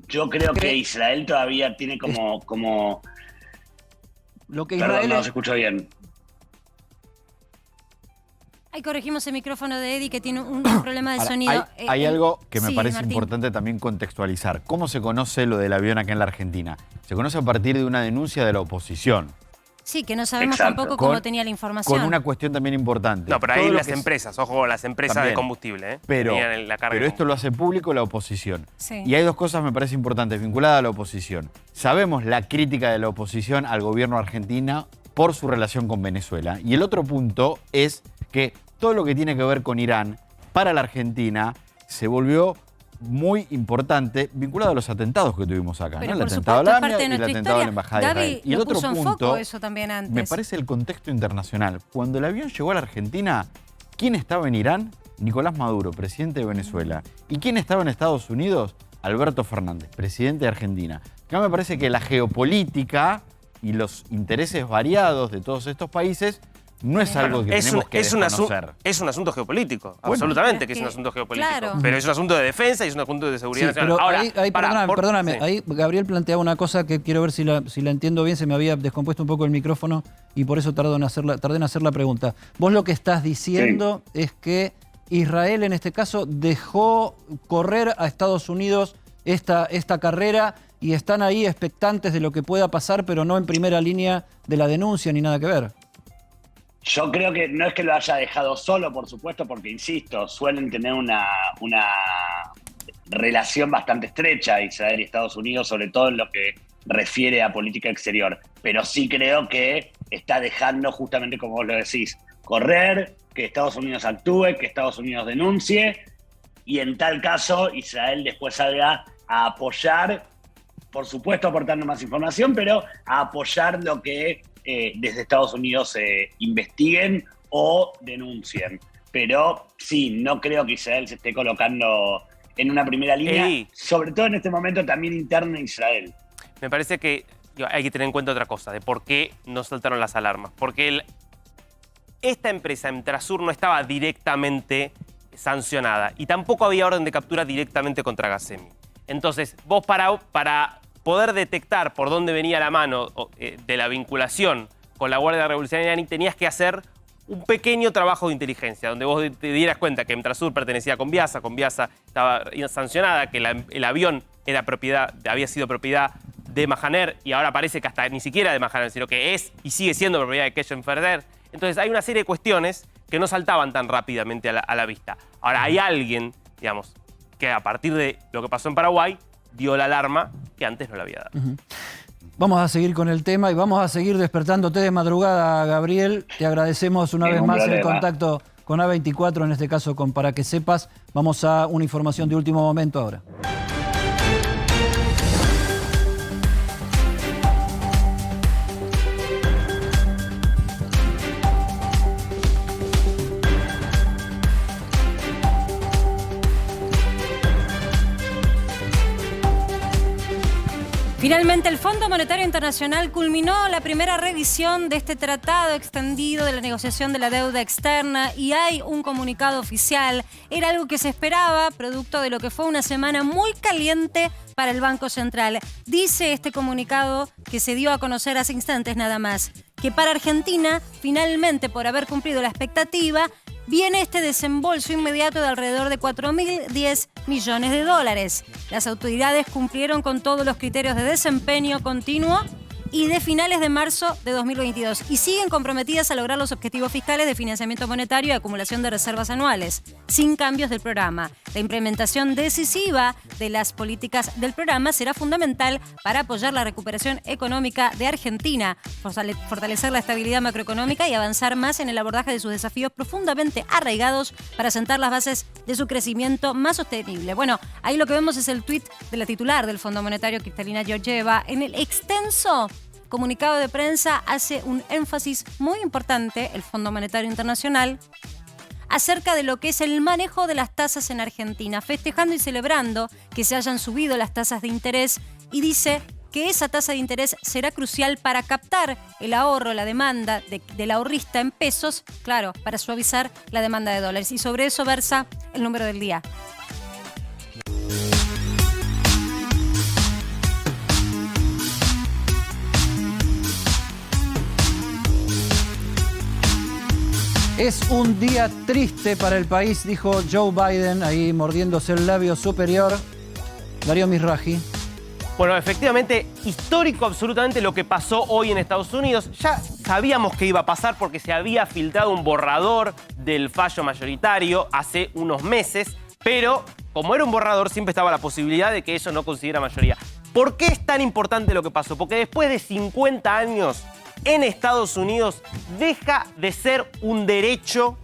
yo creo que Israel todavía tiene como lo que Israel... Perdón, no se escucha bien. Ahí corregimos el micrófono de Eddie, que tiene un problema de sonido. Hay algo que me parece Martín. importante también contextualizar. ¿Cómo se conoce lo del avión acá en la Argentina? Se conoce a partir de una denuncia de la oposición. Sí, que no sabemos Exacto. tampoco cómo tenía la información. Con una cuestión también importante. No, pero ahí Todo lo las que empresas, ojo con las empresas También. de combustible, Pero, tenían la carga pero de esto lo hace público la oposición. Sí. Y hay dos cosas me parece importantes vinculadas a la oposición. Sabemos la crítica de la oposición al gobierno argentino por su relación con Venezuela. Y el otro punto es que todo lo que tiene que ver con Irán para la Argentina se volvió muy importante vinculado a los atentados que tuvimos acá, Pero ¿no? El por atentado a supuesto, la es parte AMIA de y el nuestra atentado a la historia. Embajada de Gaby Israel. Y el lo otro puso en punto, foco eso también antes. me parece el contexto internacional. Cuando el avión llegó a la Argentina, ¿quién estaba en Irán? Nicolás Maduro, presidente de Venezuela. ¿Y quién estaba en Estados Unidos? Alberto Fernández, presidente de Argentina. Acá me parece que la geopolítica y los intereses variados de todos estos países no es algo que tenemos que desconocer. Es un asunto geopolítico, Bueno, absolutamente que es un asunto geopolítico. claro. Pero es un asunto de defensa y es un asunto de seguridad Sí, nacional. pero Ahora, ahí, perdóname, sí. ahí Gabriel planteaba una cosa que quiero ver si la entiendo bien, se me había descompuesto un poco el micrófono y por eso tardé en hacer la pregunta. Vos lo que estás diciendo es que Israel en este caso dejó correr a Estados Unidos esta carrera y están ahí expectantes de lo que pueda pasar, pero no en primera línea de la denuncia ni nada que ver. Yo creo que no es que lo haya dejado solo, por supuesto, porque, insisto, suelen tener una relación bastante estrecha Israel y Estados Unidos, sobre todo en lo que refiere a política exterior. Pero sí creo que está dejando, justamente como vos lo decís, correr, que Estados Unidos actúe, que Estados Unidos denuncie, y en tal caso Israel después salga a apoyar, por supuesto aportando más información, pero a apoyar lo que desde Estados Unidos investiguen o denuncien. Pero sí, no creo que Israel se esté colocando en una primera línea, sobre todo en este momento también interno en Israel. Me parece que hay que tener en cuenta otra cosa, de por qué no saltaron las alarmas. Porque esta empresa, Emtrasur, no estaba directamente sancionada y tampoco había orden de captura directamente contra Gazemi. Entonces, vos para poder detectar por dónde venía la mano de la vinculación con la Guardia Revolucionaria, tenías que hacer un pequeño trabajo de inteligencia, donde vos te dieras cuenta que Emtrasur pertenecía a Conviasa estaba sancionada, que el avión había sido propiedad de Mahaner y ahora parece que hasta ni siquiera de Mahaner, sino que es y sigue siendo propiedad de Keshen Ferrer. Entonces hay una serie de cuestiones que no saltaban tan rápidamente a la vista. Ahora hay alguien, digamos, que a partir de lo que pasó en Paraguay dio la alarma que antes no la había dado. Vamos a seguir con el tema y vamos a seguir despertándote de madrugada, Gabriel. Te agradecemos una vez más el contacto con A24, en este caso con Para que Sepas. Vamos a una información de último momento ahora. Finalmente, el Fondo Monetario Internacional culminó la primera revisión de este tratado extendido de la negociación de la deuda externa y hay un comunicado oficial. Era algo que se esperaba, producto de lo que fue una semana muy caliente para el Banco Central. Dice este comunicado, que se dio a conocer hace instantes nada más, que para Argentina, finalmente, por haber cumplido la expectativa, viene este desembolso inmediato de alrededor de 4.010 millones de dólares. Las autoridades cumplieron con todos los criterios de desempeño continuo y de finales de marzo de 2022 y siguen comprometidas a lograr los objetivos fiscales de financiamiento monetario y acumulación de reservas anuales, sin cambios del programa. La implementación decisiva de las políticas del programa será fundamental para apoyar la recuperación económica de Argentina, fortalecer la estabilidad macroeconómica y avanzar más en el abordaje de sus desafíos profundamente arraigados para sentar las bases de su crecimiento más sostenible. Bueno, ahí lo que vemos es el tuit de la titular del Fondo Monetario, Kristalina Georgieva. En el extenso comunicado de prensa hace un énfasis muy importante, el Fondo Monetario Internacional, acerca de lo que es el manejo de las tasas en Argentina, festejando y celebrando que se hayan subido las tasas de interés y dice que esa tasa de interés será crucial para captar el ahorro, la demanda del ahorrista en pesos, claro, para suavizar la demanda de dólares. Y sobre eso versa el número del día. Es un día triste para el país, dijo Joe Biden, ahí mordiéndose el labio superior. Darío Mizrahi. Bueno, efectivamente, histórico absolutamente lo que pasó hoy en Estados Unidos. Ya sabíamos que iba a pasar porque se había filtrado un borrador del fallo mayoritario hace unos meses, pero como era un borrador siempre estaba la posibilidad de que eso no consiguiera mayoría. ¿Por qué es tan importante lo que pasó? Porque después de 50 años en Estados Unidos deja de ser un derecho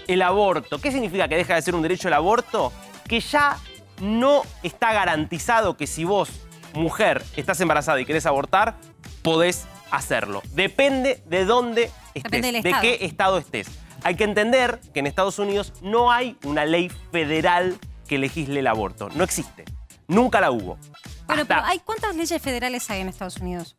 el aborto. ¿Qué significa que deja de ser un derecho el aborto? Que ya no está garantizado que si vos, mujer, estás embarazada y querés abortar, podés hacerlo. Depende de dónde estés, de qué estado estés. Hay que entender que en Estados Unidos no hay una ley federal que legisle el aborto. No existe. Nunca la hubo. Bueno, pero ¿cuántas leyes federales hay en Estados Unidos?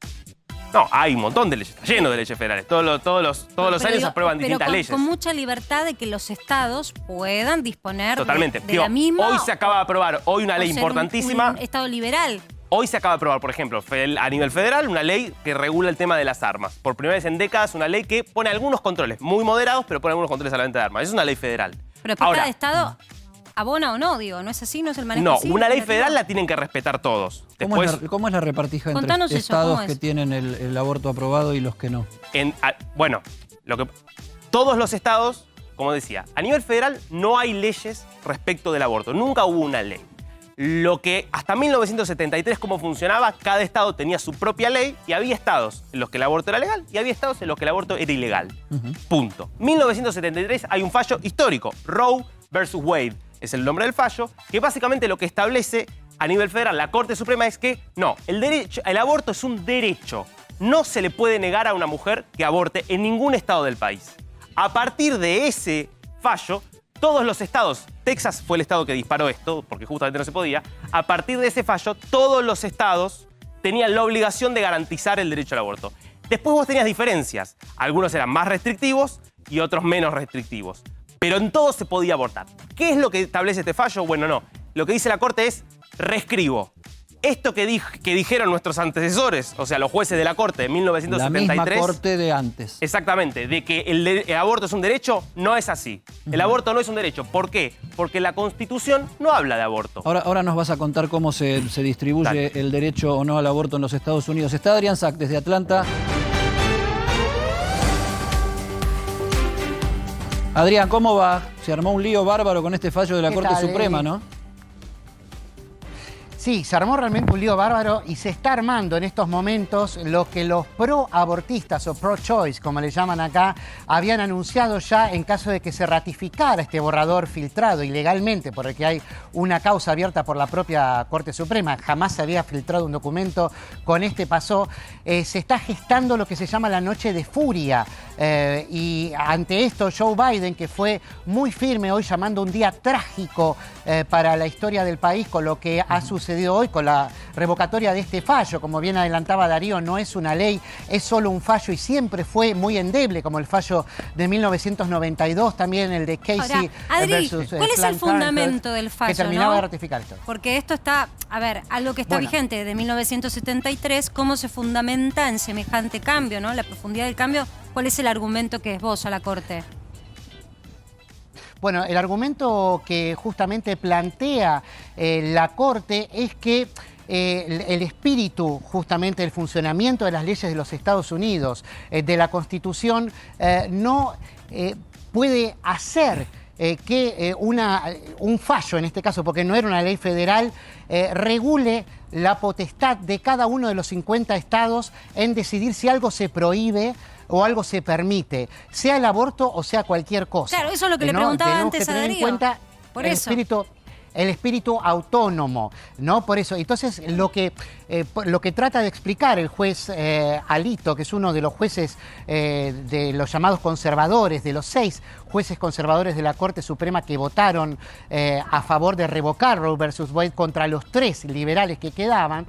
No, hay un montón de leyes, está lleno de leyes federales. Todos los años aprueban distintas leyes. Con mucha libertad de que los estados puedan disponer totalmente de la misma. Hoy se acaba de aprobar una ley importantísima. Un estado liberal. Hoy se acaba de aprobar, por ejemplo, a nivel federal, una ley que regula el tema de las armas. Por primera vez en décadas, una ley que pone algunos controles, muy moderados, pero pone algunos controles a la venta de armas. Es una ley federal. Pero cada estado abona o no, digo, ¿no es así? ¿No es el manejo No, así, una ley federal la tienen que respetar todos. ¿Cómo es la repartija entre estados que tienen el aborto aprobado y los que no? Bueno, todos los estados, como decía, a nivel federal no hay leyes respecto del aborto. Nunca hubo una ley. Lo que hasta 1973, ¿cómo funcionaba? Cada estado tenía su propia ley y había estados en los que el aborto era legal y había estados en los que el aborto era ilegal. Punto. 1973 hay un fallo histórico, Roe versus Wade. Es el nombre del fallo, que básicamente lo que establece a nivel federal la Corte Suprema es que no, el aborto es un derecho. No se le puede negar a una mujer que aborte en ningún estado del país. A partir de ese fallo, todos los estados, Texas fue el estado que disparó esto, porque justamente no se podía, a partir de ese fallo, todos los estados tenían la obligación de garantizar el derecho al aborto. Después vos tenías diferencias. Algunos eran más restrictivos y otros menos restrictivos. Pero en todo se podía abortar. ¿Qué es lo que establece este fallo? Bueno, no. Lo que dice la Corte es, reescribo. Esto que dijeron nuestros antecesores, o sea, los jueces de la Corte de 1973... La misma Corte de antes. Exactamente, de que el aborto es un derecho, no es así. El aborto no es un derecho. ¿Por qué? Porque la Constitución no habla de aborto. Ahora nos vas a contar cómo se distribuye el derecho o no al aborto en los Estados Unidos. Está Adrián Sack desde Atlanta. Adrián, ¿cómo va? Se armó un lío bárbaro con este fallo de la Corte Suprema, ¿no? Sí, se armó realmente un lío bárbaro y se está armando en estos momentos lo que los pro-abortistas o pro-choice, como le llaman acá, habían anunciado ya en caso de que se ratificara este borrador filtrado ilegalmente, porque hay una causa abierta por la propia Corte Suprema. Jamás se había filtrado un documento, con este pasó. Se está gestando lo que se llama la noche de furia. Y ante esto, Joe Biden, que fue muy firme hoy llamando un día trágico para la historia del país con lo que ha sucedido hoy con la revocatoria de este fallo. Como bien adelantaba Darío, no es una ley, es solo un fallo y siempre fue muy endeble, como el fallo de 1992, también el de Casey versus ¿cuál es el fundamento del fallo? Que terminaba de ratificar esto. Porque esto está, algo que está vigente de 1973, ¿cómo se fundamenta en semejante cambio, ¿no? La profundidad del cambio, ¿cuál es el argumento que esboza la Corte? Bueno, el argumento que justamente plantea la Corte es que el espíritu justamente del funcionamiento de las leyes de los Estados Unidos, de la Constitución, no puede hacer que un fallo, en este caso, porque no era una ley federal, regule la potestad de cada uno de los 50 estados en decidir si algo se prohíbe o algo se permite, sea el aborto o sea cualquier cosa. Claro, eso es lo que le preguntaba antes a Darío. Tenemos que tener en cuenta por el eso. el espíritu autónomo, ¿no? Por eso, entonces lo que trata de explicar el juez Alito, que es uno de los jueces de los llamados conservadores, de los 6 jueces conservadores de la Corte Suprema que votaron a favor de revocar Roe versus Wade contra los 3 liberales que quedaban,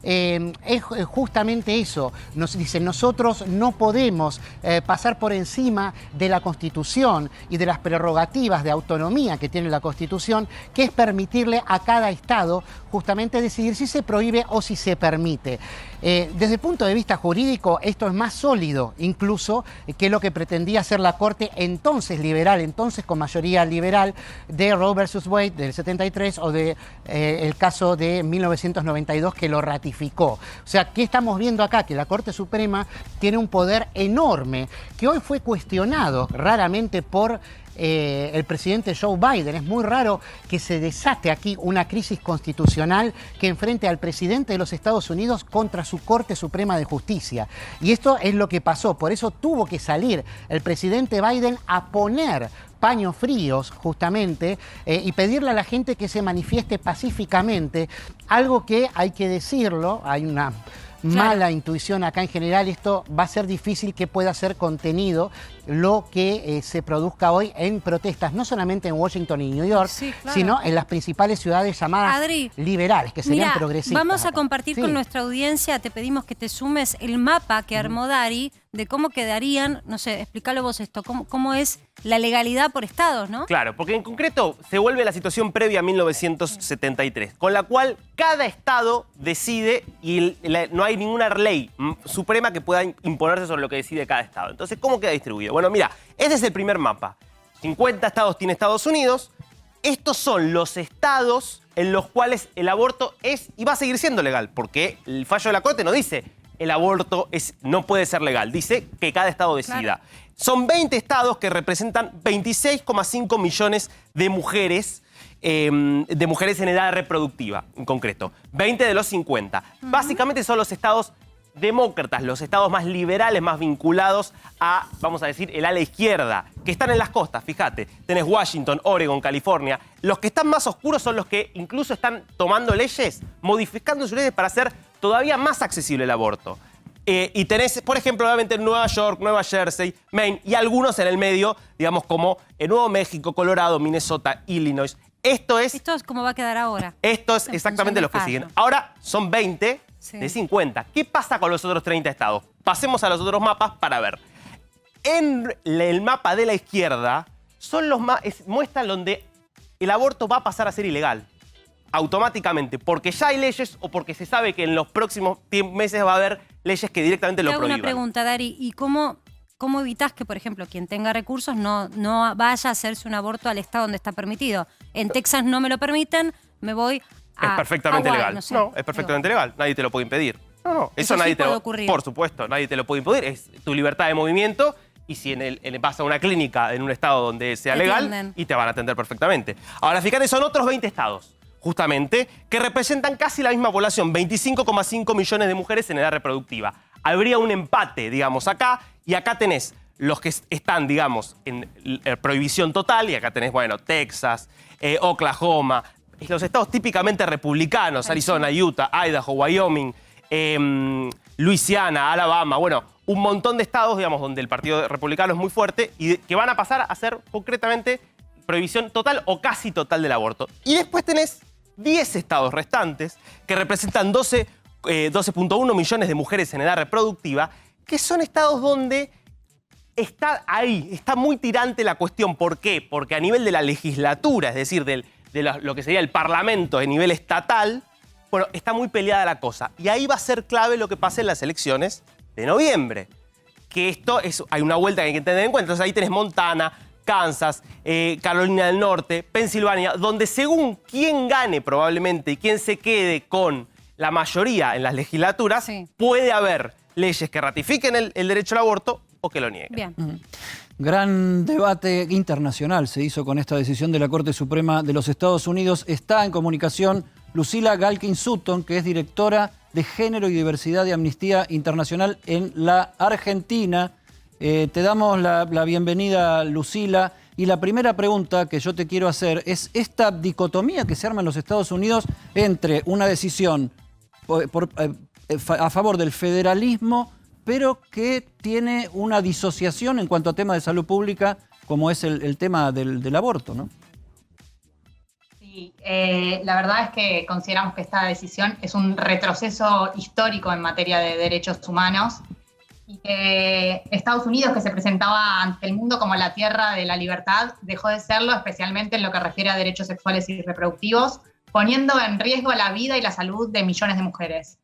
es justamente eso. Nos dicen, nosotros no podemos pasar por encima de la Constitución y de las prerrogativas de autonomía que tiene la Constitución, que es permitirle a cada Estado justamente decidir si se prohíbe o si se permite. Desde el punto de vista jurídico, esto es más sólido incluso que lo que pretendía hacer la Corte entonces liberal, entonces con mayoría liberal, de Roe versus Wade del 73 o de el caso de 1992 que lo ratificó. ratificó. O sea, ¿qué estamos viendo acá? Que la Corte Suprema tiene un poder enorme, que hoy fue cuestionado raramente por el presidente Joe Biden. Es muy raro que se desate aquí una crisis constitucional que enfrente al presidente de los Estados Unidos contra su Corte Suprema de Justicia. Y esto es lo que pasó. Por eso tuvo que salir el presidente Biden a poner paños fríos, justamente, y pedirle a la gente que se manifieste pacíficamente. Algo que hay que decirlo, hay una mala intuición acá en general, esto va a ser difícil que pueda ser contenido lo que se produzca hoy en protestas, no solamente en Washington y New York, sino en las principales ciudades llamadas liberales, que serían progresistas. Vamos a compartir con nuestra audiencia, te pedimos que te sumes el mapa que armó Dari de cómo quedarían, no sé, explícalo vos esto, cómo es la legalidad por estados, ¿no? Claro, porque en concreto se vuelve la situación previa a 1973, con la cual cada estado decide y no hay ninguna ley suprema que pueda imponerse sobre lo que decide cada estado. Entonces, ¿cómo queda distribuido? Bueno, mira, este es el primer mapa. 50 estados tiene Estados Unidos. Estos son los estados en los cuales el aborto es y va a seguir siendo legal, porque el fallo de la Corte no dice el aborto no puede ser legal, dice que cada estado decida. Claro. Son 20 estados que representan 26,5 millones de mujeres en edad reproductiva, en concreto. 20 de los 50. Básicamente son los estados demócratas, los estados más liberales, más vinculados a, vamos a decir, el ala izquierda, que están en las costas, fíjate. Tenés Washington, Oregon, California. Los que están más oscuros son los que incluso están tomando leyes, modificando sus leyes para hacer todavía más accesible el aborto. Y tenés, por ejemplo, obviamente Nueva York, Nueva Jersey, Maine y algunos en el medio, digamos, como Nuevo México, Colorado, Minnesota, Illinois. Esto es cómo va a quedar ahora. Esto es exactamente los que siguen. Ahora son 20 de 50. ¿Qué pasa con los otros 30 estados? Pasemos a los otros mapas para ver. En el mapa de la izquierda son los muestran donde el aborto va a pasar a ser ilegal. Automáticamente, porque ya hay leyes o porque se sabe que en los próximos meses va a haber leyes que directamente lo prohíban. Una pregunta, Dari, ¿y cómo evitás que, por ejemplo, quien tenga recursos no vaya a hacerse un aborto al estado donde está permitido? En Texas no me lo permiten, me voy a Es perfectamente Hawái, legal. no sé. No, es perfectamente legal. Nadie te lo puede impedir. No, Eso nadie sí te puede lo ocurrir. Por supuesto, nadie te lo puede impedir. Es tu libertad de movimiento y si vas a una clínica en un estado donde sea legal y te van a atender perfectamente. Ahora, fíjate, son otros 20 estados, justamente, que representan casi la misma población, 25,5 millones de mujeres en edad reproductiva. Habría un empate, digamos, acá, y acá tenés los que están, digamos, en prohibición total, y acá tenés, bueno, Texas, Oklahoma, los estados típicamente republicanos, Arizona, Utah, Idaho, Wyoming, Luisiana, Alabama, bueno, un montón de estados, digamos, donde el Partido Republicano es muy fuerte y que van a pasar a ser concretamente prohibición total o casi total del aborto. Y después tenés 10 estados restantes que representan 12,1 millones de mujeres en edad reproductiva, que son estados donde está muy tirante la cuestión. ¿Por qué? Porque a nivel de la legislatura, es decir, de lo que sería el parlamento a nivel estatal, bueno, está muy peleada la cosa. Y ahí va a ser clave lo que pase en las elecciones de noviembre. Que hay una vuelta que hay que tener en cuenta. Entonces ahí tenés Montana, Kansas, Carolina del Norte, Pensilvania, donde según quién gane probablemente y quién se quede con la mayoría en las legislaturas, puede haber leyes que ratifiquen el derecho al aborto o que lo nieguen. Bien. Gran debate internacional se hizo con esta decisión de la Corte Suprema de los Estados Unidos. Está en comunicación Lucila Galkin Sutton, que es directora de Género y Diversidad de Amnistía Internacional en la Argentina. Te damos la bienvenida, Lucila. Y la primera pregunta que yo te quiero hacer es esta dicotomía que se arma en los Estados Unidos entre una decisión a favor del federalismo, pero que tiene una disociación en cuanto a temas de salud pública, como es el tema del aborto, ¿no? Sí, la verdad es que consideramos que esta decisión es un retroceso histórico en materia de derechos humanos y que Estados Unidos, que se presentaba ante el mundo como la tierra de la libertad, dejó de serlo, especialmente en lo que refiere a derechos sexuales y reproductivos, poniendo en riesgo la vida y la salud de millones de mujeres.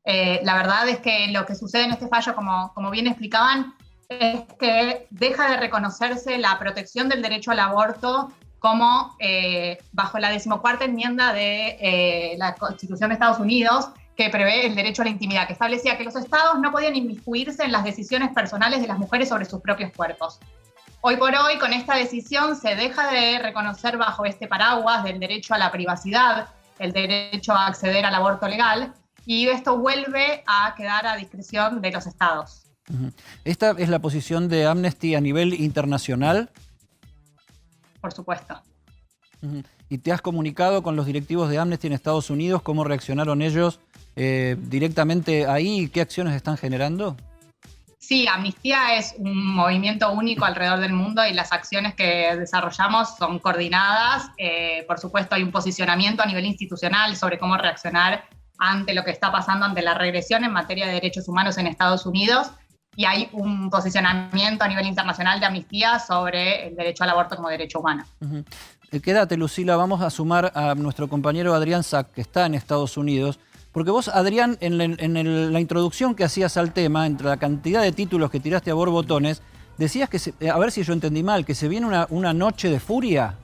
La verdad es que lo que sucede en este fallo, como bien explicaban, es que deja de reconocerse la protección del derecho al aborto como bajo la 14ª enmienda de la Constitución de Estados Unidos, que prevé el derecho a la intimidad, que establecía que los estados no podían inmiscuirse en las decisiones personales de las mujeres sobre sus propios cuerpos. Hoy por hoy, con esta decisión, se deja de reconocer bajo este paraguas del derecho a la privacidad, el derecho a acceder al aborto legal, y esto vuelve a quedar a discreción de los estados. ¿Esta es la posición de Amnesty a nivel internacional? Por supuesto. ¿Y te has comunicado con los directivos de Amnesty en Estados Unidos? ¿Cómo reaccionaron ellos directamente ahí? ¿Qué acciones están generando? Sí, Amnistía es un movimiento único alrededor del mundo y las acciones que desarrollamos son coordinadas. Por supuesto, hay un posicionamiento a nivel institucional sobre cómo reaccionar ante lo que está pasando, ante la regresión en materia de derechos humanos en Estados Unidos. Y hay un posicionamiento a nivel internacional de Amnistía sobre el derecho al aborto como derecho humano. Quédate, Lucila, vamos a sumar a nuestro compañero Adrián Sack, que está en Estados Unidos, porque vos, Adrián, en la introducción que hacías al tema, entre la cantidad de títulos que tiraste a borbotones, decías que, a ver si yo entendí mal, que se viene una noche de furia.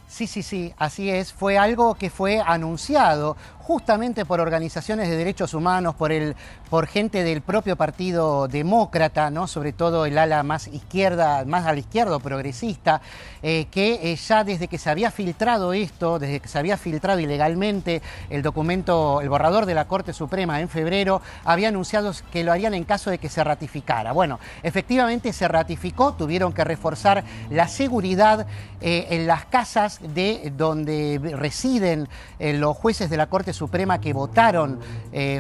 Sí, así es. Fue algo que fue anunciado justamente por organizaciones de derechos humanos, por gente del propio Partido Demócrata, ¿no? Sobre todo el ala más izquierda, más a la izquierda, progresista, que ya desde que se había filtrado esto, desde que se había filtrado ilegalmente el documento, el borrador de la Corte Suprema en febrero, había anunciado que lo harían en caso de que se ratificara. Bueno, efectivamente se ratificó, tuvieron que reforzar la seguridad en las casas de donde residen los jueces de la Corte Suprema que votaron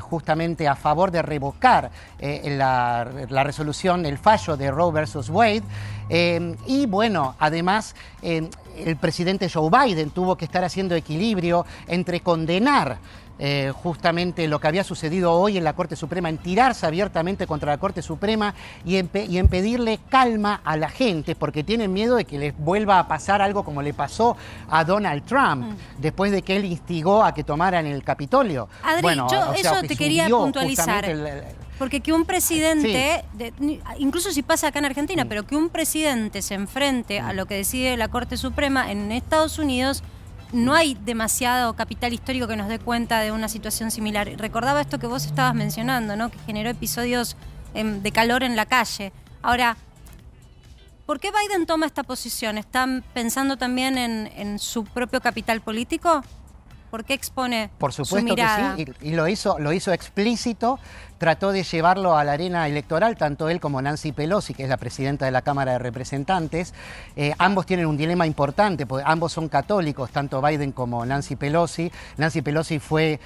justamente a favor de revocar la resolución, el fallo de Roe versus Wade. Y bueno, además el presidente Joe Biden tuvo que estar haciendo equilibrio entre condenar justamente lo que había sucedido hoy en la Corte Suprema, en tirarse abiertamente contra la Corte Suprema y en pedirle calma a la gente, porque tienen miedo de que les vuelva a pasar algo como le pasó a Donald Trump, después de que él instigó a que tomaran el Capitolio. Adri, bueno, eso te quería puntualizar. Porque que un presidente, sí. Incluso si pasa acá en Argentina, pero que un presidente se enfrente a lo que decide la Corte Suprema en Estados Unidos, no hay demasiado capital histórico que nos dé cuenta de una situación similar. Recordaba esto que vos estabas mencionando, ¿no? Que generó episodios de calor en la calle. Ahora, ¿por qué Biden toma esta posición? ¿Están pensando también en su propio capital político? ¿Por qué expone Por su supuesto mirada? que sí, y lo hizo explícito, trató de llevarlo a la arena electoral, tanto él como Nancy Pelosi, que es la presidenta de la Cámara de Representantes. Ambos tienen un dilema importante, porque ambos son católicos, tanto Biden como Nancy Pelosi. Nancy Pelosi fue,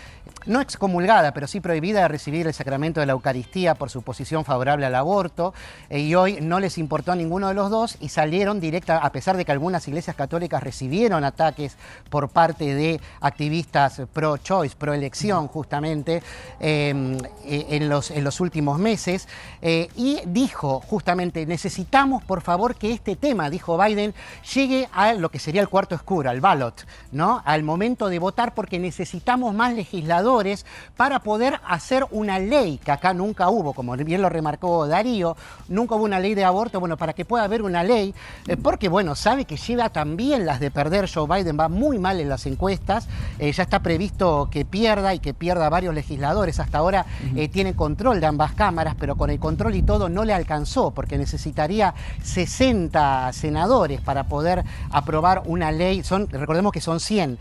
no excomulgada, pero sí prohibida de recibir el sacramento de la Eucaristía por su posición favorable al aborto, y hoy no les importó a ninguno de los dos y salieron directa, a pesar de que algunas iglesias católicas recibieron ataques por parte de activistas pro-choice, pro-elección justamente, en los últimos meses, y dijo justamente, necesitamos por favor que este tema, dijo Biden, llegue a lo que sería el cuarto oscuro, al ballot, ¿no? Al momento de votar, porque necesitamos más legisladores para poder hacer una ley, que acá nunca hubo, como bien lo remarcó Darío, nunca hubo una ley de aborto, bueno, para que pueda haber una ley, porque bueno, sabe que lleva también las de perder. Joe Biden va muy mal en las encuestas, ya está previsto que pierda y que pierda varios legisladores. Hasta ahora tiene control de ambas cámaras, pero con el control y todo no le alcanzó, porque necesitaría 60 senadores para poder aprobar una ley. Recordemos que son 100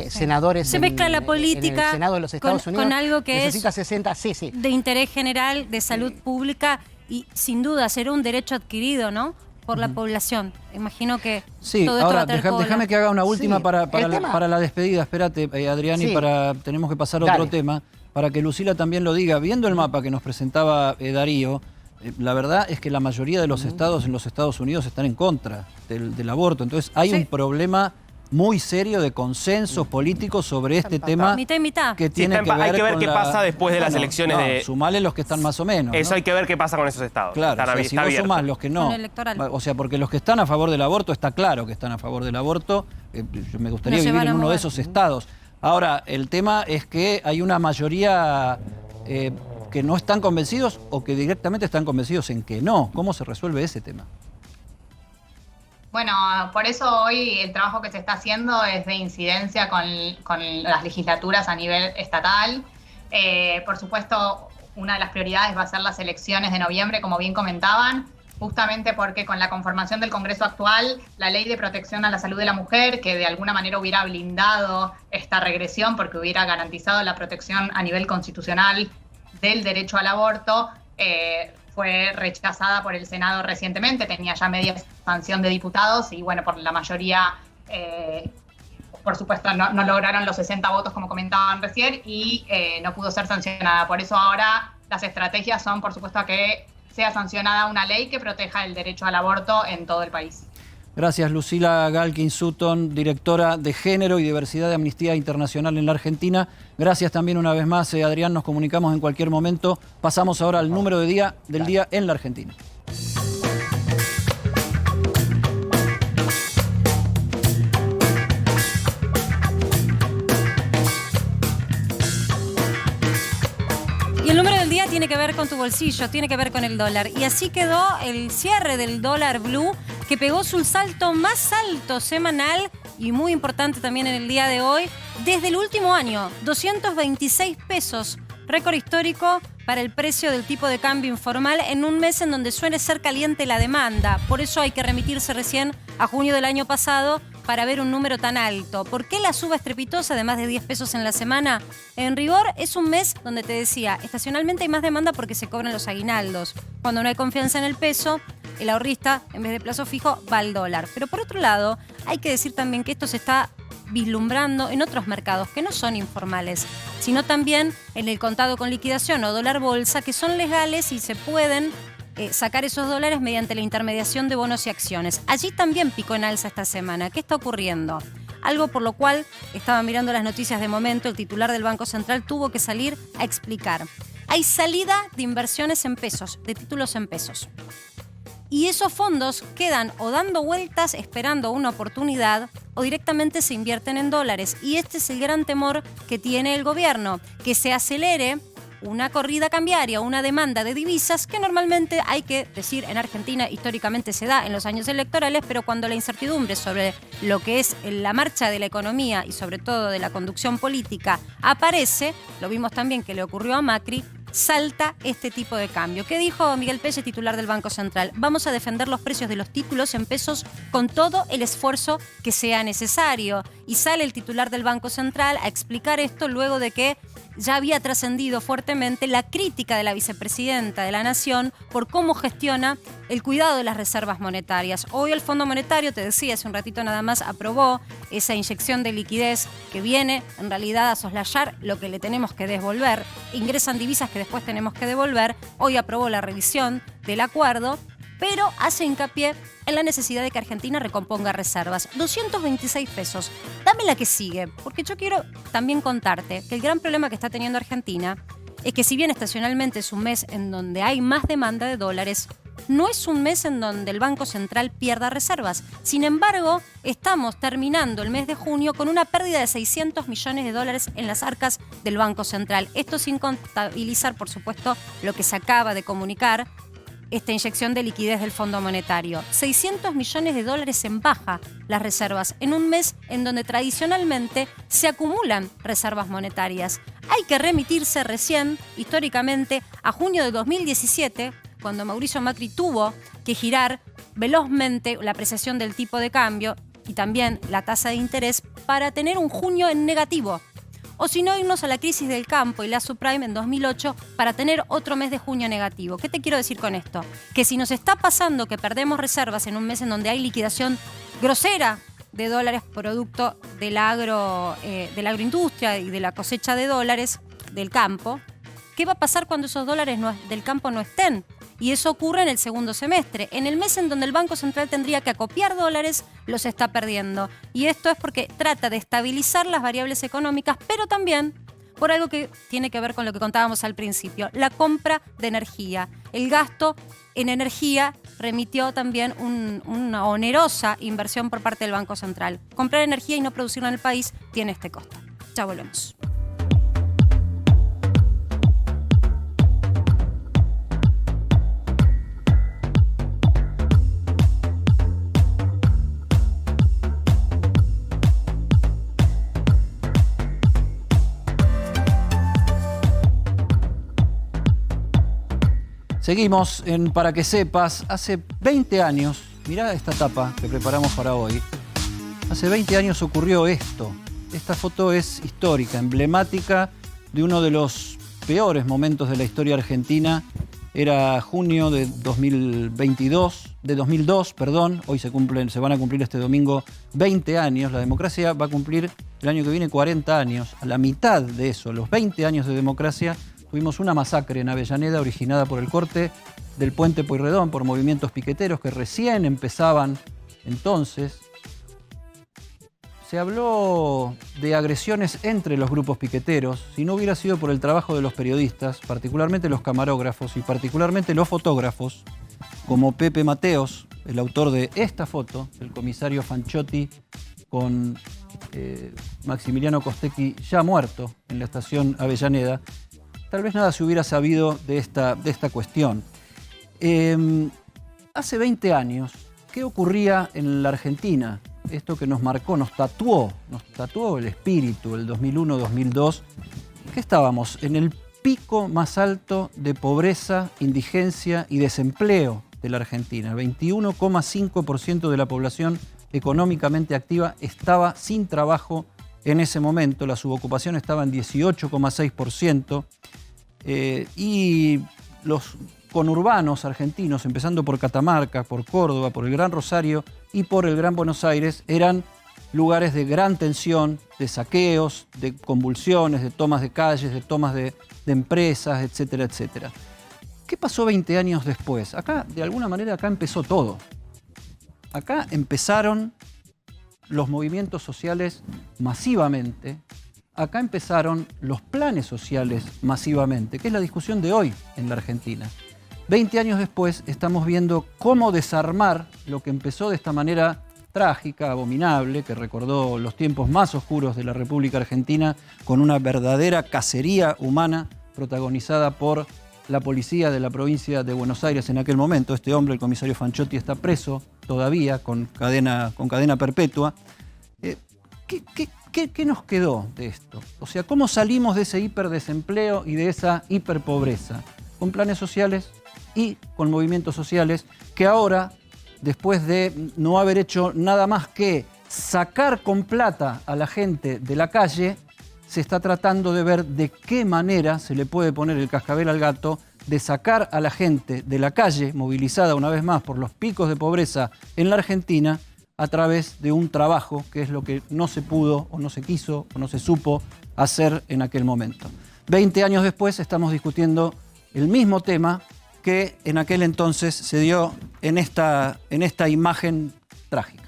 senadores. Se mezcla la política en el Senado de los Estados Unidos. Con algo que necesita es 60, sí. de interés general, de salud pública, y sin duda será un derecho adquirido, ¿no?, por la población. Imagino que sí, todo esto ahora va a tener cola. déjame que haga una última Sí, para la despedida. Espérate, Adrián, Sí. y tenemos que pasar a Dale. otro tema, para que Lucila también lo diga. Viendo el mapa que nos presentaba Darío, la verdad es que la mayoría de los estados en los Estados Unidos están en contra del aborto. Entonces hay un problema muy serio de consenso político sobre este tema. Mitad y mitad. Que tiene hay que ver con qué pasa después de las elecciones de... Sumale los que están más o menos. Eso ¿no? hay que ver qué pasa con esos estados. Claro, Están o sea, si está vos abierto. sumás los que no. Con el electoral. O sea, porque los que están a favor del aborto, está claro que están a favor del aborto. Me gustaría No se vivir van a en uno de mover. esos estados. Ahora, el tema es que hay una mayoría que no están convencidos o que directamente están convencidos en que no. ¿Cómo se resuelve ese tema? Bueno, por eso hoy el trabajo que se está haciendo es de incidencia con las legislaturas a nivel estatal. Por supuesto, una de las prioridades va a ser las elecciones de noviembre, como bien comentaban, justamente porque con la conformación del Congreso actual, la Ley de Protección a la Salud de la Mujer, que de alguna manera hubiera blindado esta regresión porque hubiera garantizado la protección a nivel constitucional del derecho al aborto, fue rechazada por el Senado recientemente, tenía ya media sanción de diputados y bueno, por la mayoría, por supuesto, no lograron los 60 votos como comentaban recién y no pudo ser sancionada. Por eso ahora las estrategias son, por supuesto, que sea sancionada una ley que proteja el derecho al aborto en todo el país. Gracias, Lucila Galkin Sutton, directora de Género y Diversidad de Amnistía Internacional en la Argentina. Gracias también una vez más, Adrián, nos comunicamos en cualquier momento. Pasamos ahora al número del día en la Argentina. Y el número del día tiene que ver con tu bolsillo, tiene que ver con el dólar. Y así quedó el cierre del dólar blue, que pegó su salto más alto semanal y muy importante también en el día de hoy, desde el último año, 226 pesos, récord histórico para el precio del tipo de cambio informal en un mes en donde suele ser caliente la demanda. Por eso hay que remitirse recién a junio del año pasado para ver un número tan alto. ¿Por qué la suba estrepitosa de más de 10 pesos en la semana? En rigor, es un mes donde te decía, estacionalmente hay más demanda porque se cobran los aguinaldos. Cuando no hay confianza en el peso, el ahorrista, en vez de plazo fijo, va al dólar. Pero por otro lado, hay que decir también que esto se está vislumbrando en otros mercados que no son informales, sino también en el contado con liquidación o dólar bolsa, que son legales y se pueden sacar esos dólares mediante la intermediación de bonos y acciones. Allí también picó en alza esta semana. ¿Qué está ocurriendo? Algo por lo cual, estaba mirando las noticias de momento, el titular del Banco Central tuvo que salir a explicar. Hay salida de inversiones en pesos, de títulos en pesos. Y esos fondos quedan o dando vueltas esperando una oportunidad o directamente se invierten en dólares. Y este es el gran temor que tiene el gobierno, que se acelere una corrida cambiaria, una demanda de divisas que normalmente, hay que decir, en Argentina históricamente se da en los años electorales, pero cuando la incertidumbre sobre lo que es la marcha de la economía y sobre todo de la conducción política aparece, lo vimos también que le ocurrió a Macri, salta este tipo de cambio. ¿Qué dijo Miguel Pelle, titular del Banco Central? Vamos a defender los precios de los títulos en pesos con todo el esfuerzo que sea necesario. Y sale el titular del Banco Central a explicar esto luego de que ya había trascendido fuertemente la crítica de la vicepresidenta de la Nación por cómo gestiona el cuidado de las reservas monetarias. Hoy el Fondo Monetario, te decía hace un ratito nada más, aprobó esa inyección de liquidez que viene en realidad a soslayar lo que le tenemos que devolver. Ingresan divisas que después tenemos que devolver. Hoy aprobó la revisión del acuerdo, pero hace hincapié en la necesidad de que Argentina recomponga reservas. 226 pesos. Dame la que sigue, porque yo quiero también contarte que el gran problema que está teniendo Argentina es que si bien estacionalmente es un mes en donde hay más demanda de dólares, no es un mes en donde el Banco Central pierda reservas. Sin embargo, estamos terminando el mes de junio con una pérdida de 600 millones de dólares en las arcas del Banco Central. Esto sin contabilizar, por supuesto, lo que se acaba de comunicar, esta inyección de liquidez del Fondo Monetario. 600 millones de dólares en baja las reservas en un mes en donde tradicionalmente se acumulan reservas monetarias. Hay que remitirse recién, históricamente, a junio de 2017, cuando Mauricio Macri tuvo que girar velozmente la apreciación del tipo de cambio y también la tasa de interés para tener un junio en negativo. O si no, irnos a la crisis del campo y la subprime en 2008 para tener otro mes de junio negativo. ¿Qué te quiero decir con esto? Que si nos está pasando que perdemos reservas en un mes en donde hay liquidación grosera de dólares producto de la agroindustria y de la cosecha de dólares del campo, ¿qué va a pasar cuando esos dólares del campo no estén? Y eso ocurre en el segundo semestre. En el mes en donde el Banco Central tendría que acopiar dólares, los está perdiendo. Y esto es porque trata de estabilizar las variables económicas, pero también por algo que tiene que ver con lo que contábamos al principio, la compra de energía. El gasto en energía remitió también una onerosa inversión por parte del Banco Central. Comprar energía y no producirla en el país tiene este costo. Ya volvemos. Seguimos en Para que sepas. Hace 20 años, mirá esta tapa que preparamos para hoy. Hace 20 años ocurrió esto. Esta foto es histórica, emblemática de uno de los peores momentos de la historia argentina. Era junio de 2002, perdón. Hoy se van a cumplir este domingo 20 años. La democracia va a cumplir el año que viene 40 años. A la mitad de eso, los 20 años de democracia, tuvimos una masacre en Avellaneda originada por el corte del puente Pueyrredón por movimientos piqueteros que recién empezaban entonces. Se habló de agresiones entre los grupos piqueteros. Si no hubiera sido por el trabajo de los periodistas, particularmente los camarógrafos y particularmente los fotógrafos, como Pepe Mateos, el autor de esta foto, el comisario Fanchotti con Maximiliano Costecchi ya muerto en la estación Avellaneda, tal vez nada se hubiera sabido de esta cuestión. Hace 20 años, ¿qué ocurría en la Argentina? Esto que nos marcó, nos tatuó el espíritu, el 2001-2002. ¿Qué estábamos? En el pico más alto de pobreza, indigencia y desempleo de la Argentina. 21,5% de la población económicamente activa estaba sin trabajo en ese momento. La subocupación estaba en 18,6%. Y los conurbanos argentinos, empezando por Catamarca, por Córdoba, por el Gran Rosario y por el Gran Buenos Aires, eran lugares de gran tensión, de saqueos, de convulsiones, de tomas de calles, de tomas de empresas, etcétera, etcétera. ¿Qué pasó 20 años después? Acá, de alguna manera, acá empezó todo. Acá empezaron los movimientos sociales masivamente. Acá empezaron los planes sociales masivamente, que es la discusión de hoy en la Argentina. 20 años después estamos viendo cómo desarmar lo que empezó de esta manera trágica, abominable, que recordó los tiempos más oscuros de la República Argentina, con una verdadera cacería humana protagonizada por la policía de la provincia de Buenos Aires en aquel momento. Este hombre, el comisario Fanchotti, está preso todavía con cadena perpetua. ¿Qué nos quedó de esto? O sea, ¿cómo salimos de ese hiperdesempleo y de esa hiperpobreza? Con planes sociales y con movimientos sociales que ahora, después de no haber hecho nada más que sacar con plata a la gente de la calle, se está tratando de ver de qué manera se le puede poner el cascabel al gato de sacar a la gente de la calle, movilizada una vez más por los picos de pobreza en la Argentina, a través de un trabajo que es lo que no se pudo o no se quiso o no se supo hacer en aquel momento. 20 años después estamos discutiendo el mismo tema que en aquel entonces se dio en esta imagen trágica.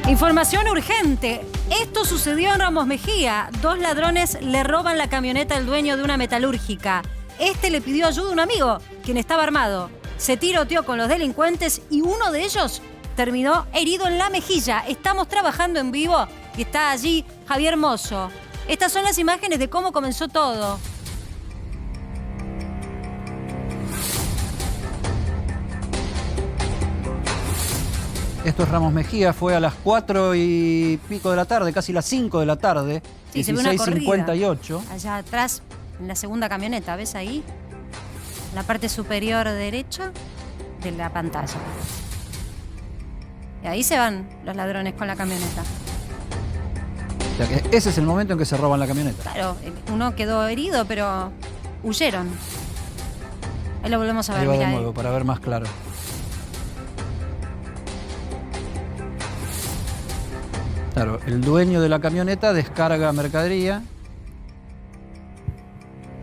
Información urgente. Esto sucedió en Ramos Mejía. 2 ladrones le roban la camioneta al dueño de una metalúrgica. Este le pidió ayuda a un amigo, quien estaba armado. Se tiroteó con los delincuentes y uno de ellos terminó herido en la mejilla. Estamos trabajando en vivo y está allí Javier Mozo. Estas son las imágenes de cómo comenzó todo. Esto es Ramos Mejía, fue a las 4 y pico de la tarde, casi las 5 de la tarde, sí, 16:58. Allá atrás, en la segunda camioneta, ¿ves ahí? En la parte superior derecha de la pantalla. Y ahí se van los ladrones con la camioneta. O sea que ese es el momento en que se roban la camioneta. Claro, uno quedó herido, pero huyeron. Ahí lo volvemos a ver, ahí va mira. De nuevo, para ver más claro. Claro, el dueño de la camioneta descarga mercadería.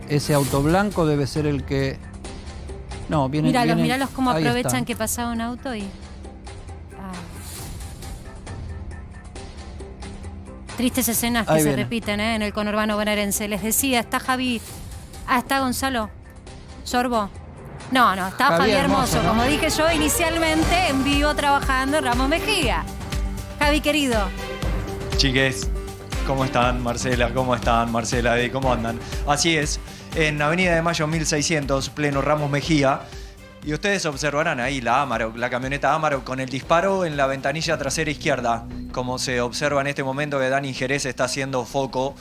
Ese auto blanco debe ser el que... No, viene... Míralos cómo ahí aprovechan están. que pasaba un auto y... Tristes escenas que Ahí se viene. repiten en el conurbano bonaerense. Les decía, está Javi... está Gonzalo. Sorbo. No, está Javier Mozo, ¿no? como dije yo inicialmente, en vivo trabajando en Ramos Mejía. Javi, querido. Chiques, ¿Cómo están, Marcela? ¿Cómo están, Marcela? ¿Cómo andan? Así es, en Avenida de Mayo 1600, pleno Ramos Mejía. Y ustedes observarán ahí la Amarok, la camioneta Amarok con el disparo en la ventanilla trasera izquierda, como se observa en este momento que Dani Jerez está haciendo foco,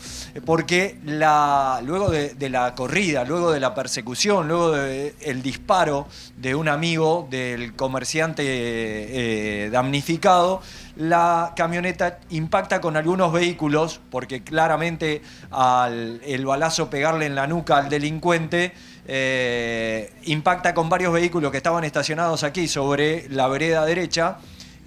porque luego de la corrida, luego de la persecución, luego del disparo de un amigo del comerciante damnificado, la camioneta impacta con algunos vehículos, porque claramente el balazo pegarle en la nuca al delincuente, impacta con varios vehículos que estaban estacionados aquí sobre la vereda derecha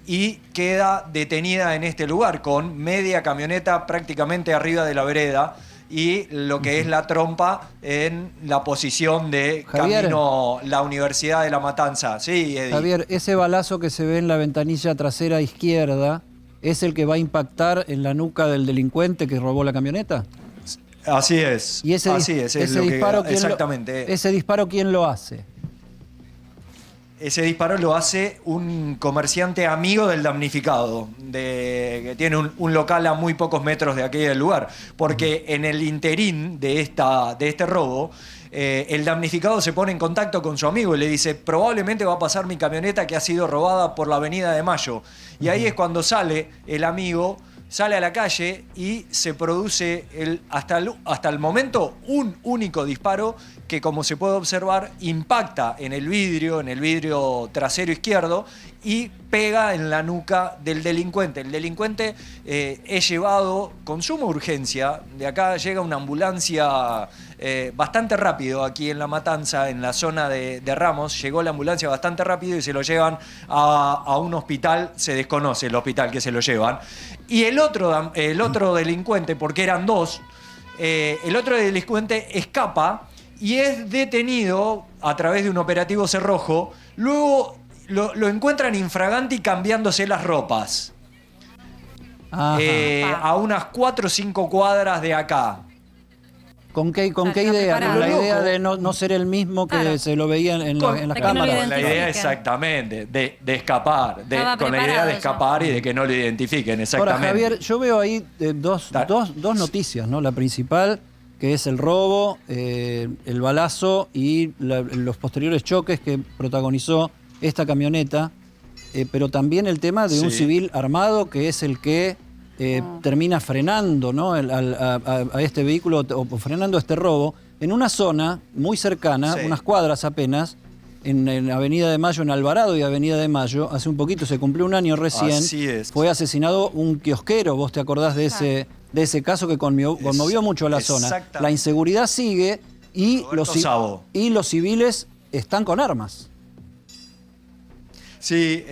y queda detenida en este lugar con media camioneta prácticamente arriba de la vereda y lo que es la trompa en la posición de Javier, camino la Universidad de La Matanza. Sí, Eddie. Javier, ese balazo que se ve en la ventanilla trasera izquierda es el que va a impactar en la nuca del delincuente que robó la camioneta. Así es. Y ese disparo, exactamente. ¿Ese disparo quién lo hace? Ese disparo lo hace un comerciante amigo del damnificado, que tiene un local a muy pocos metros de aquí del lugar. Porque en el interín de este robo, el damnificado se pone en contacto con su amigo y le dice: probablemente va a pasar mi camioneta que ha sido robada por la Avenida de Mayo. Y ahí es cuando sale el amigo, sale a la calle y se produce hasta el momento un único disparo que, como se puede observar, impacta en el vidrio trasero izquierdo y pega en la nuca del delincuente. El delincuente es llevado con suma urgencia. De acá llega una ambulancia bastante rápido aquí en La Matanza, en la zona de Ramos. Llegó la ambulancia bastante rápido y se lo llevan a un hospital. Se desconoce el hospital que se lo llevan. Y el otro delincuente, porque eran dos, el otro delincuente escapa y es detenido a través de un operativo cerrojo. Luego lo encuentran infraganti cambiándose las ropas. A unas 4 o 5 cuadras de acá. ¿Con qué idea? Con la idea de no ser el mismo que se lo veía en las cámaras. Con la idea exactamente de escapar, con la idea de escapar y de que no lo identifiquen, exactamente. Ahora, Javier, yo veo ahí dos noticias, ¿no? La principal, que es el robo, el balazo y los posteriores choques que protagonizó esta camioneta, pero también el tema de un civil armado que es el que termina frenando, ¿no? a este vehículo o frenando este robo en una zona muy cercana, unas cuadras apenas, en Avenida de Mayo, en Alvarado y Avenida de Mayo. Hace un poquito, se cumplió un año recién. Así es. Fue asesinado un kiosquero. ¿Vos te acordás de ese caso que conmovió mucho a la zona? La inseguridad sigue y los civiles están con armas. Sí,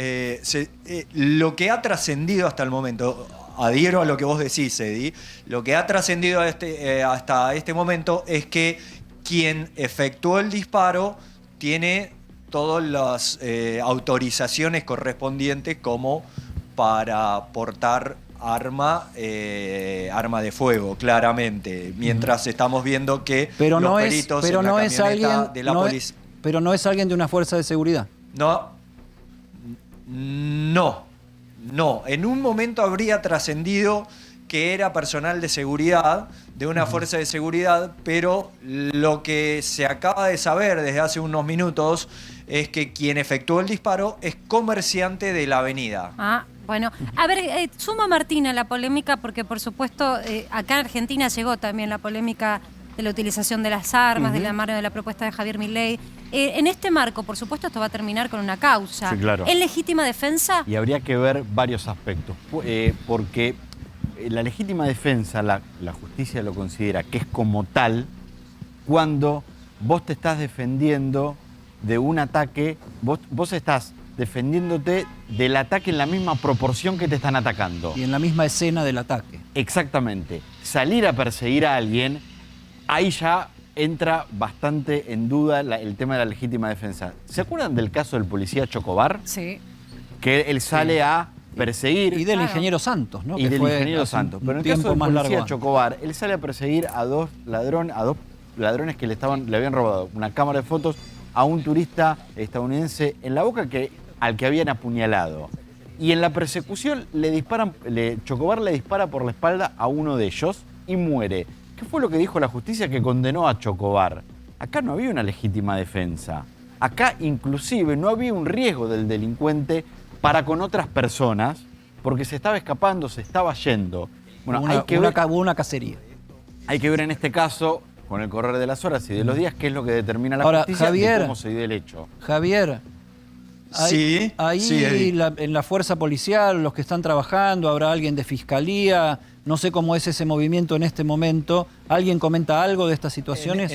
lo que ha trascendido hasta el momento, adhiero a lo que vos decís, Eddie, lo que ha trascendido hasta este momento es que quien efectuó el disparo tiene todas las autorizaciones correspondientes como para portar arma de fuego, claramente. Mientras estamos viendo que los peritos en la camioneta de la policía... Pero no es alguien de una fuerza de seguridad. No. En un momento habría trascendido que era personal de seguridad, de una fuerza de seguridad, pero lo que se acaba de saber desde hace unos minutos es que quien efectuó el disparo es comerciante de la avenida. Bueno, a ver, suma Martina la polémica, porque por supuesto acá en Argentina llegó también la polémica de la utilización de las armas, de la mano de la propuesta de Javier Milei. En este marco, por supuesto, esto va a terminar con una causa. Sí, claro. ¿Es legítima defensa? Y habría que ver varios aspectos, porque la legítima defensa, la justicia lo considera que es como tal cuando vos te estás defendiendo de un ataque, vos estás defendiéndote del ataque en la misma proporción que te están atacando. Y en la misma escena del ataque. Exactamente. Salir a perseguir a alguien, ahí ya entra bastante en duda el tema de la legítima defensa. ¿Se acuerdan del caso del policía Chocobar? Sí. Que él sale a perseguir... Y del ingeniero Santos, ¿no? Y del ingeniero Santos. Pero en el caso del policía Chocobar, él sale a perseguir a dos ladrones que le habían robado una cámara de fotos a un turista estadounidense en La Boca al que habían apuñalado. Y en la persecución Chocobar le dispara por la espalda a uno de ellos y muere. ¿Qué fue lo que dijo la justicia que condenó a Chocobar? Acá no había una legítima defensa. Acá inclusive no había un riesgo del delincuente para con otras personas porque se estaba escapando, se estaba yendo. Bueno, hubo una cacería. Hay que ver en este caso, con el correr de las horas y de los días, qué es lo que determina la justicia Javier, y cómo se dio el hecho. Javier, en la fuerza policial, los que están trabajando, habrá alguien de fiscalía, no sé cómo es ese movimiento en este momento. ¿Alguien comenta algo de estas situaciones?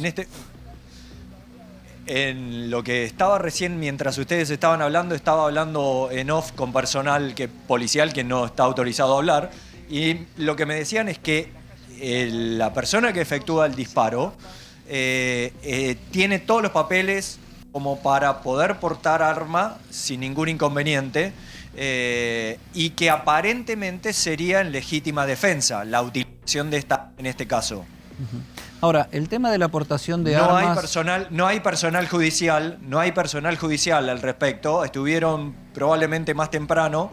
En lo que estaba recién, mientras ustedes estaban hablando, estaba hablando en off con personal policial que no está autorizado a hablar. Y lo que me decían es que la persona que efectúa el disparo tiene todos los papeles como para poder portar arma sin ningún inconveniente y que aparentemente sería en legítima defensa la utilización de esta en este caso. Ahora, el tema de la aportación de armas... No hay personal judicial al respecto. Estuvieron probablemente más temprano.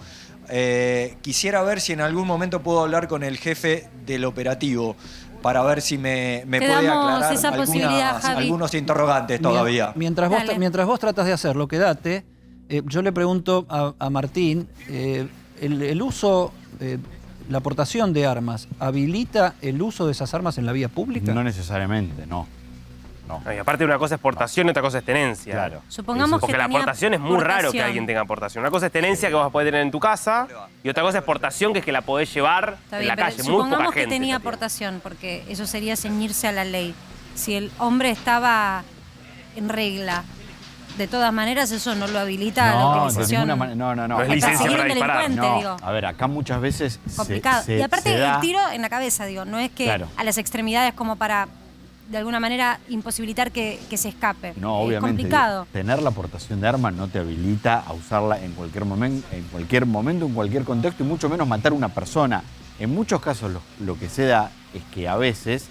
Quisiera ver si en algún momento puedo hablar con el jefe del operativo para ver si me puede aclarar algunos interrogantes todavía. Mientras vos tratas de hacerlo, quédate. Yo le pregunto a Martín, el uso... ¿La aportación de armas habilita el uso de esas armas en la vía pública? No necesariamente, no. Y aparte una cosa es portación y otra cosa es tenencia. Claro. Supongamos porque que la tenía aportación es muy raro que alguien tenga aportación. Una cosa es tenencia que vos podés tener en tu casa y otra cosa es portación que es que la podés llevar en la calle. Muy poca supongamos gente. Que tenía aportación, porque eso sería ceñirse a la ley. Si el hombre estaba en regla, de todas maneras eso no lo habilita a la utilización. No es licencia para disparar. Digo. A ver, acá muchas veces complicado. Y aparte el tiro en la cabeza, digo, no es que a las extremidades como para de alguna manera imposibilitar que se escape. No, obviamente. Es complicado. Tener la aportación de armas no te habilita a usarla en cualquier momento, en cualquier contexto, y mucho menos matar a una persona. En muchos casos lo que se da es que a veces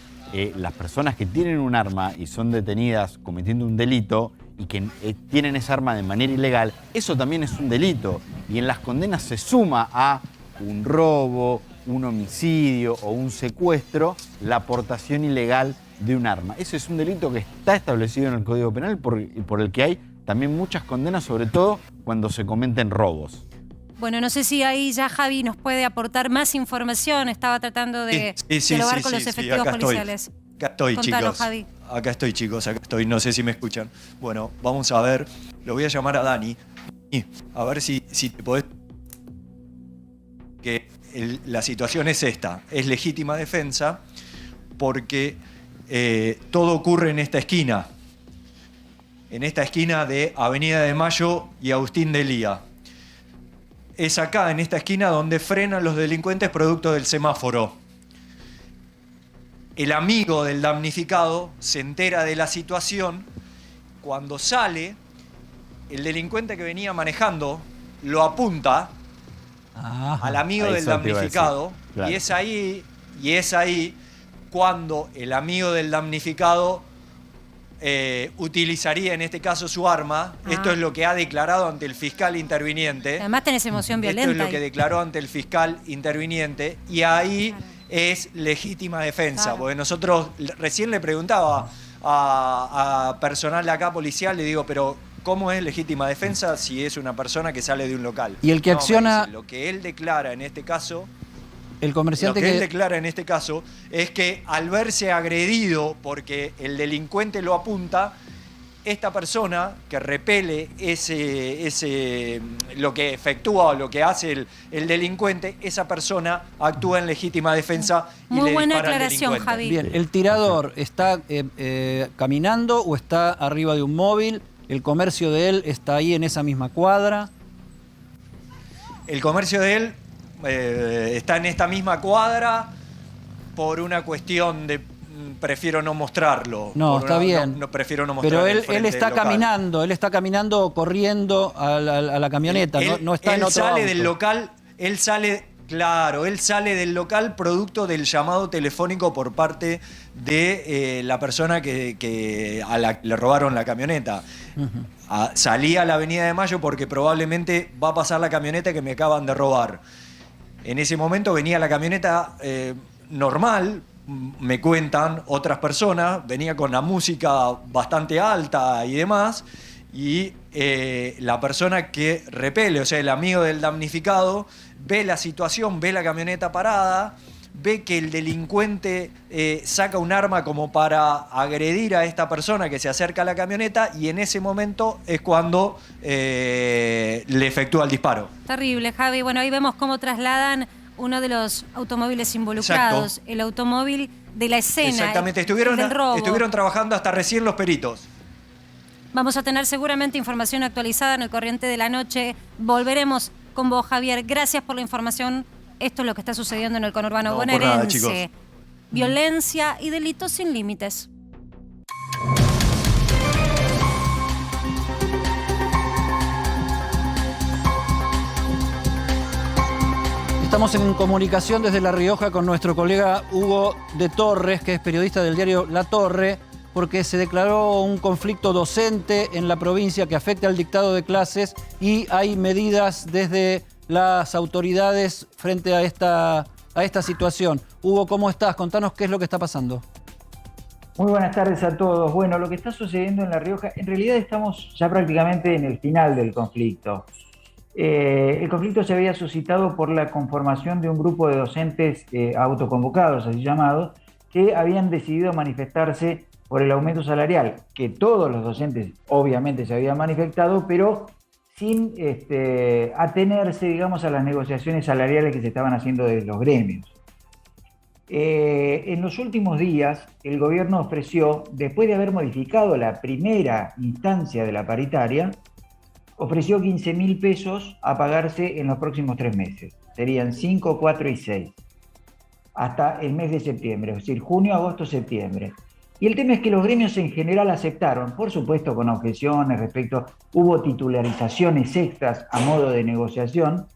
las personas que tienen un arma y son detenidas cometiendo un delito y que tienen esa arma de manera ilegal, eso también es un delito. Y en las condenas se suma a un robo, un homicidio o un secuestro la aportación ilegal de un arma. Ese es un delito que está establecido en el Código Penal por el que hay también muchas condenas, sobre todo cuando se cometen robos. Bueno, no sé si ahí ya Javi nos puede aportar más información. Estaba tratando de dialogar con los efectivos policiales. Acá estoy, Contanos, chicos. Javi. Acá estoy, chicos. Acá estoy. No sé si me escuchan. Bueno, vamos a ver. Lo voy a llamar a Dani. A ver si te podés... Que la situación es esta. Es legítima defensa porque todo ocurre en esta esquina. En esta esquina de Avenida de Mayo y Agustín de Lía. Es acá, en esta esquina, donde frenan los delincuentes producto del semáforo. El amigo del damnificado se entera de la situación. Cuando sale, el delincuente que venía manejando lo apunta al amigo del damnificado. Claro. Y es ahí cuando el amigo del damnificado utilizaría en este caso su arma. Esto es lo que ha declarado ante el fiscal interviniente. Además tenés emoción violenta. Esto es lo que declaró ante el fiscal interviniente. Y ahí es legítima defensa. Claro. Porque nosotros, recién le preguntaba a personal de acá policial, le digo, pero ¿cómo es legítima defensa si es una persona que sale de un local? Y el que acciona... Dice, lo que él declara en este caso... El comerciante Lo que él declara en este caso es que al verse agredido porque el delincuente lo apunta, esta persona que repele lo que efectúa o lo que hace el delincuente, esa persona actúa en legítima defensa y muy le buena dispara aclaración, al Javi. Bien, ¿el tirador está caminando o está arriba de un móvil? ¿El comercio de él está ahí en esa misma cuadra? El comercio de él está en esta misma cuadra por una cuestión de prefiero no mostrarlo. No, está bien. No, prefiero no mostrarlo. Pero él está caminando o corriendo a la camioneta, no está en otro sale auto. del local, él sale Claro, él sale del local producto del llamado telefónico por parte de la persona a la que le robaron la camioneta. Salí a la Avenida de Mayo porque probablemente va a pasar la camioneta que me acaban de robar. En ese momento venía la camioneta normal, me cuentan otras personas, venía con la música bastante alta y demás, y la persona que repele, o sea, el amigo del damnificado, ve la situación, ve la camioneta parada, ve que el delincuente saca un arma como para agredir a esta persona que se acerca a la camioneta, y en ese momento es cuando le efectúa el disparo. Terrible, Javi. Bueno, ahí vemos cómo trasladan uno de los automóviles involucrados, el automóvil de la escena. Exactamente, del robo. estuvieron trabajando hasta recién los peritos. Vamos a tener seguramente información actualizada en el Corriente de la Noche. Volveremos con vos, Javier. Gracias por la información. Esto es lo que está sucediendo en el conurbano bonaerense. Violencia y delitos sin límites. Estamos en comunicación desde La Rioja con nuestro colega Hugo de Torres, que es periodista del diario La Torre, porque se declaró un conflicto docente en la provincia que afecta al dictado de clases y hay medidas desde las autoridades frente a esta situación. Hugo, ¿cómo estás? Contanos qué es lo que está pasando. Muy buenas tardes a todos. Bueno, lo que está sucediendo en La Rioja, en realidad estamos ya prácticamente en el final del conflicto. El conflicto se había suscitado por la conformación de un grupo de docentes autoconvocados, así llamados, que habían decidido manifestarse por el aumento salarial, que todos los docentes obviamente se habían manifestado, pero sin atenerse, digamos, a las negociaciones salariales que se estaban haciendo de los gremios. En los últimos días, el gobierno ofreció, después de haber modificado la primera instancia de la paritaria, ofreció 15.000 pesos a pagarse en los próximos 3 meses. Serían 5, 4 y 6. Hasta el mes de septiembre, es decir, junio, agosto, septiembre. Y el tema es que los gremios en general aceptaron, por supuesto con objeciones respecto, hubo titularizaciones extras a modo de negociación,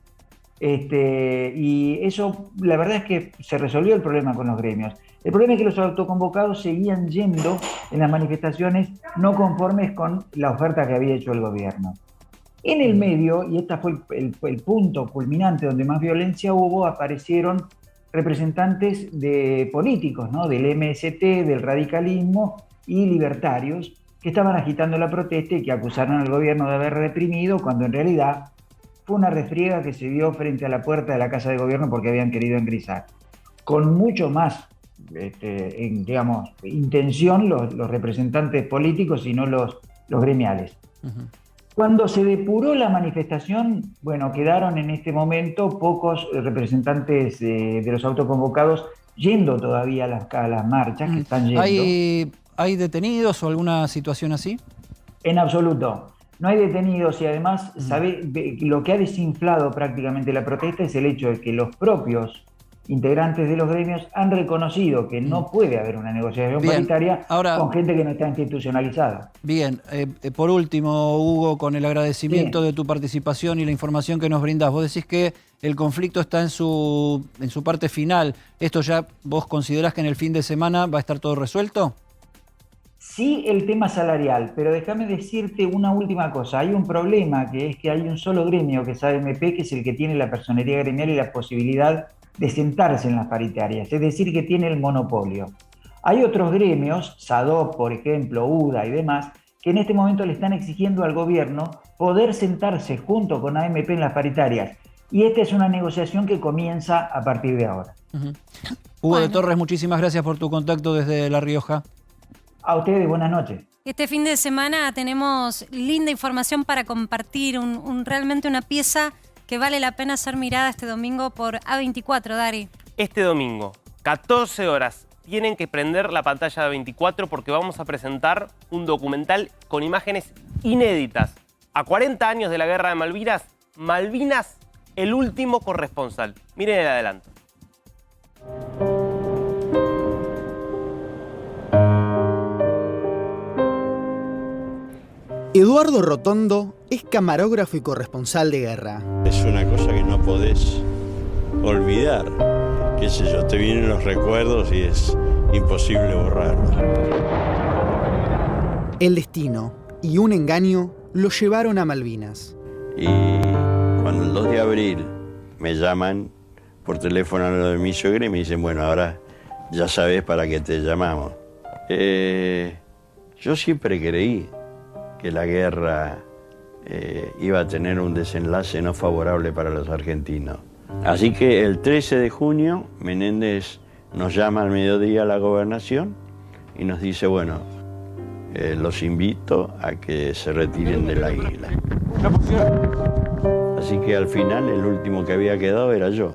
y eso, la verdad es que se resolvió el problema con los gremios. El problema es que los autoconvocados seguían yendo en las manifestaciones no conformes con la oferta que había hecho el gobierno. En el medio, y este fue el punto culminante donde más violencia hubo, aparecieron representantes de políticos, ¿no? Del MST, del radicalismo y libertarios, que estaban agitando la protesta y que acusaron al gobierno de haber reprimido, cuando en realidad fue una refriega que se dio frente a la puerta de la Casa de Gobierno porque habían querido ingresar. Con mucho más, digamos, intención los representantes políticos y no los gremiales. Uh-huh. Cuando se depuró la manifestación, bueno, quedaron en este momento pocos representantes de los autoconvocados yendo todavía a las marchas que están yendo. ¿Hay detenidos o alguna situación así? En absoluto. No hay detenidos y además, lo que ha desinflado prácticamente la protesta es el hecho de que los propios integrantes de los gremios han reconocido que no puede haber una negociación paritaria con gente que no está institucionalizada. Bien, por último, Hugo, con el agradecimiento de tu participación y la información que nos brindás, vos decís que el conflicto está en su parte final. ¿Esto ya vos considerás que en el fin de semana va a estar todo resuelto? Sí, el tema salarial, pero déjame decirte una última cosa. Hay un problema, que es que hay un solo gremio, que es AMP, que es el que tiene la personería gremial y la posibilidad de sentarse en las paritarias, es decir, que tiene el monopolio. Hay otros gremios, SADOP, por ejemplo, UDA y demás, que en este momento le están exigiendo al gobierno poder sentarse junto con AMP en las paritarias. Y esta es una negociación que comienza a partir de ahora. Uh-huh. Hugo de Torres, muchísimas gracias por tu contacto desde La Rioja. A ustedes, buenas noches. Este fin de semana tenemos linda información para compartir, realmente una pieza que vale la pena ser mirada este domingo por A24, Dari. Este domingo, 14 horas, tienen que prender la pantalla de A24 porque vamos a presentar un documental con imágenes inéditas. A 40 años de la Guerra de Malvinas, Malvinas, el último corresponsal. Miren el adelanto. Eduardo Rotondo es camarógrafo y corresponsal de guerra. Es una cosa que no podés olvidar. Qué sé yo, te vienen los recuerdos y es imposible borrarlos. El destino y un engaño lo llevaron a Malvinas. Y cuando el 2 de abril me llaman por teléfono a lo de mi suegra y me dicen, bueno, ahora ya sabes para qué te llamamos. Yo siempre creí que la guerra iba a tener un desenlace no favorable para los argentinos. Así que el 13 de junio Menéndez nos llama al mediodía a la gobernación y nos dice, bueno, los invito a que se retiren de la isla. Así que al final el último que había quedado era yo.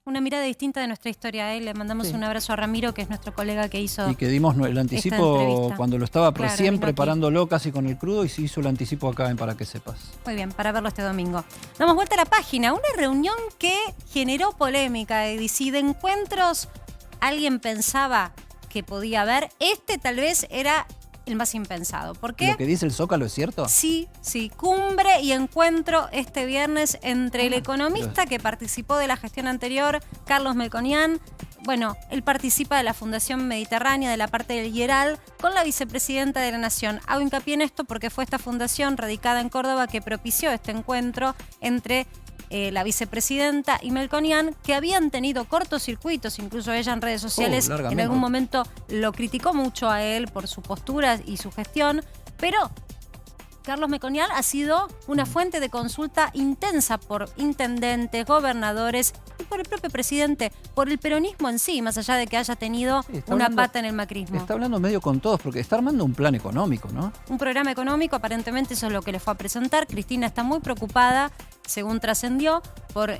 Una mirada distinta de nuestra historia. Le mandamos un abrazo a Ramiro, que es nuestro colega que hizo. Y que dimos el anticipo cuando lo estaba recién preparándolo casi con el crudo, y se hizo el anticipo acá en Para que sepas. Muy bien, para verlo este domingo. Damos vuelta a la página. Una reunión que generó polémica. Y si de encuentros alguien pensaba que podía haber, este tal vez era el más impensado. ¿Por qué? ¿Lo que dice el Zócalo es cierto? Sí, cumbre y encuentro este viernes entre el economista que participó de la gestión anterior, Carlos Melconian. Bueno, él participa de la Fundación Mediterránea, de la parte del IERAL, con la vicepresidenta de la Nación. Hago hincapié en esto porque fue esta fundación radicada en Córdoba que propició este encuentro entre la vicepresidenta y Melconian, que habían tenido cortocircuitos, incluso ella en redes sociales en algún momento lo criticó mucho a él por su postura y su gestión, pero Carlos Melconian ha sido una fuente de consulta intensa por intendentes, gobernadores y por el propio presidente, por el peronismo en sí, más allá de que haya tenido una pata en el macrismo. Está hablando medio con todos porque está armando un plan económico, ¿no? Un programa económico, aparentemente eso es lo que le fue a presentar. Cristina está muy preocupada, según trascendió, por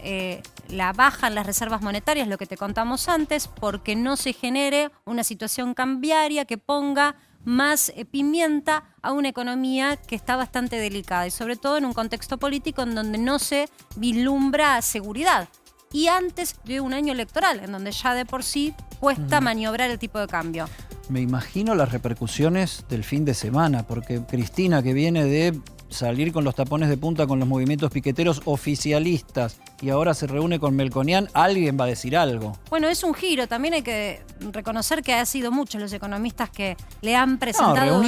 la baja en las reservas monetarias, lo que te contamos antes, porque no se genere una situación cambiaria que ponga más pimienta a una economía que está bastante delicada y sobre todo en un contexto político en donde no se vislumbra seguridad y antes de un año electoral en donde ya de por sí cuesta maniobrar el tipo de cambio. Me imagino las repercusiones del fin de semana, porque Cristina, que viene de salir con los tapones de punta con los movimientos piqueteros oficialistas y ahora se reúne con Melconian, alguien va a decir algo. Bueno, es un giro. También hay que reconocer que ha sido muchos los economistas que le han presentado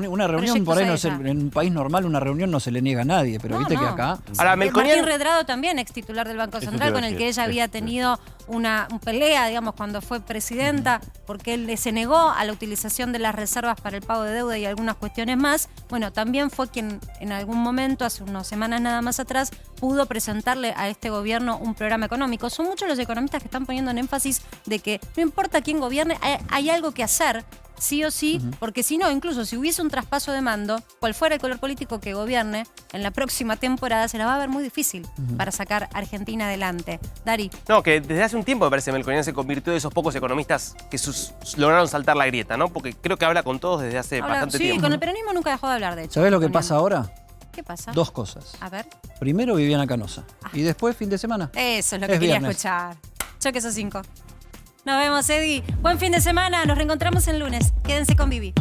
una reunión por ahí no sé, en un país normal una reunión no se le niega a nadie, pero viste que acá... Ahora, Martín Redrado también, ex titular del Banco Central, con el que ella había tenido una pelea, digamos, cuando fue presidenta, porque él se negó a la utilización de las reservas para el pago de deuda y algunas cuestiones más. Bueno, también fue quien en algún momento, hace unas semanas nada más atrás, pudo presentarle a este gobierno un programa económico. Son muchos los economistas que están poniendo en énfasis de que no importa quién gobierne, hay algo que hacer, sí o sí, porque si no, incluso si hubiese un traspaso de mando, cual fuera el color político que gobierne, en la próxima temporada se la va a ver muy difícil para sacar a Argentina adelante. Dari. No, que desde hace un tiempo me parece Melconian se convirtió de esos pocos economistas que lograron saltar la grieta, ¿no? Porque creo que habla con todos desde hace bastante tiempo. Sí, con el peronismo nunca dejó de hablar, de hecho. ¿Sabés lo que pasa ahora? ¿Qué pasa? Dos cosas. A ver. Primero, Viviana Canosa. Y después, fin de semana. Eso es lo que quería escuchar. Choque esos 5. Nos vemos, Eddie. Buen fin de semana. Nos reencontramos el lunes. Quédense con Vivi.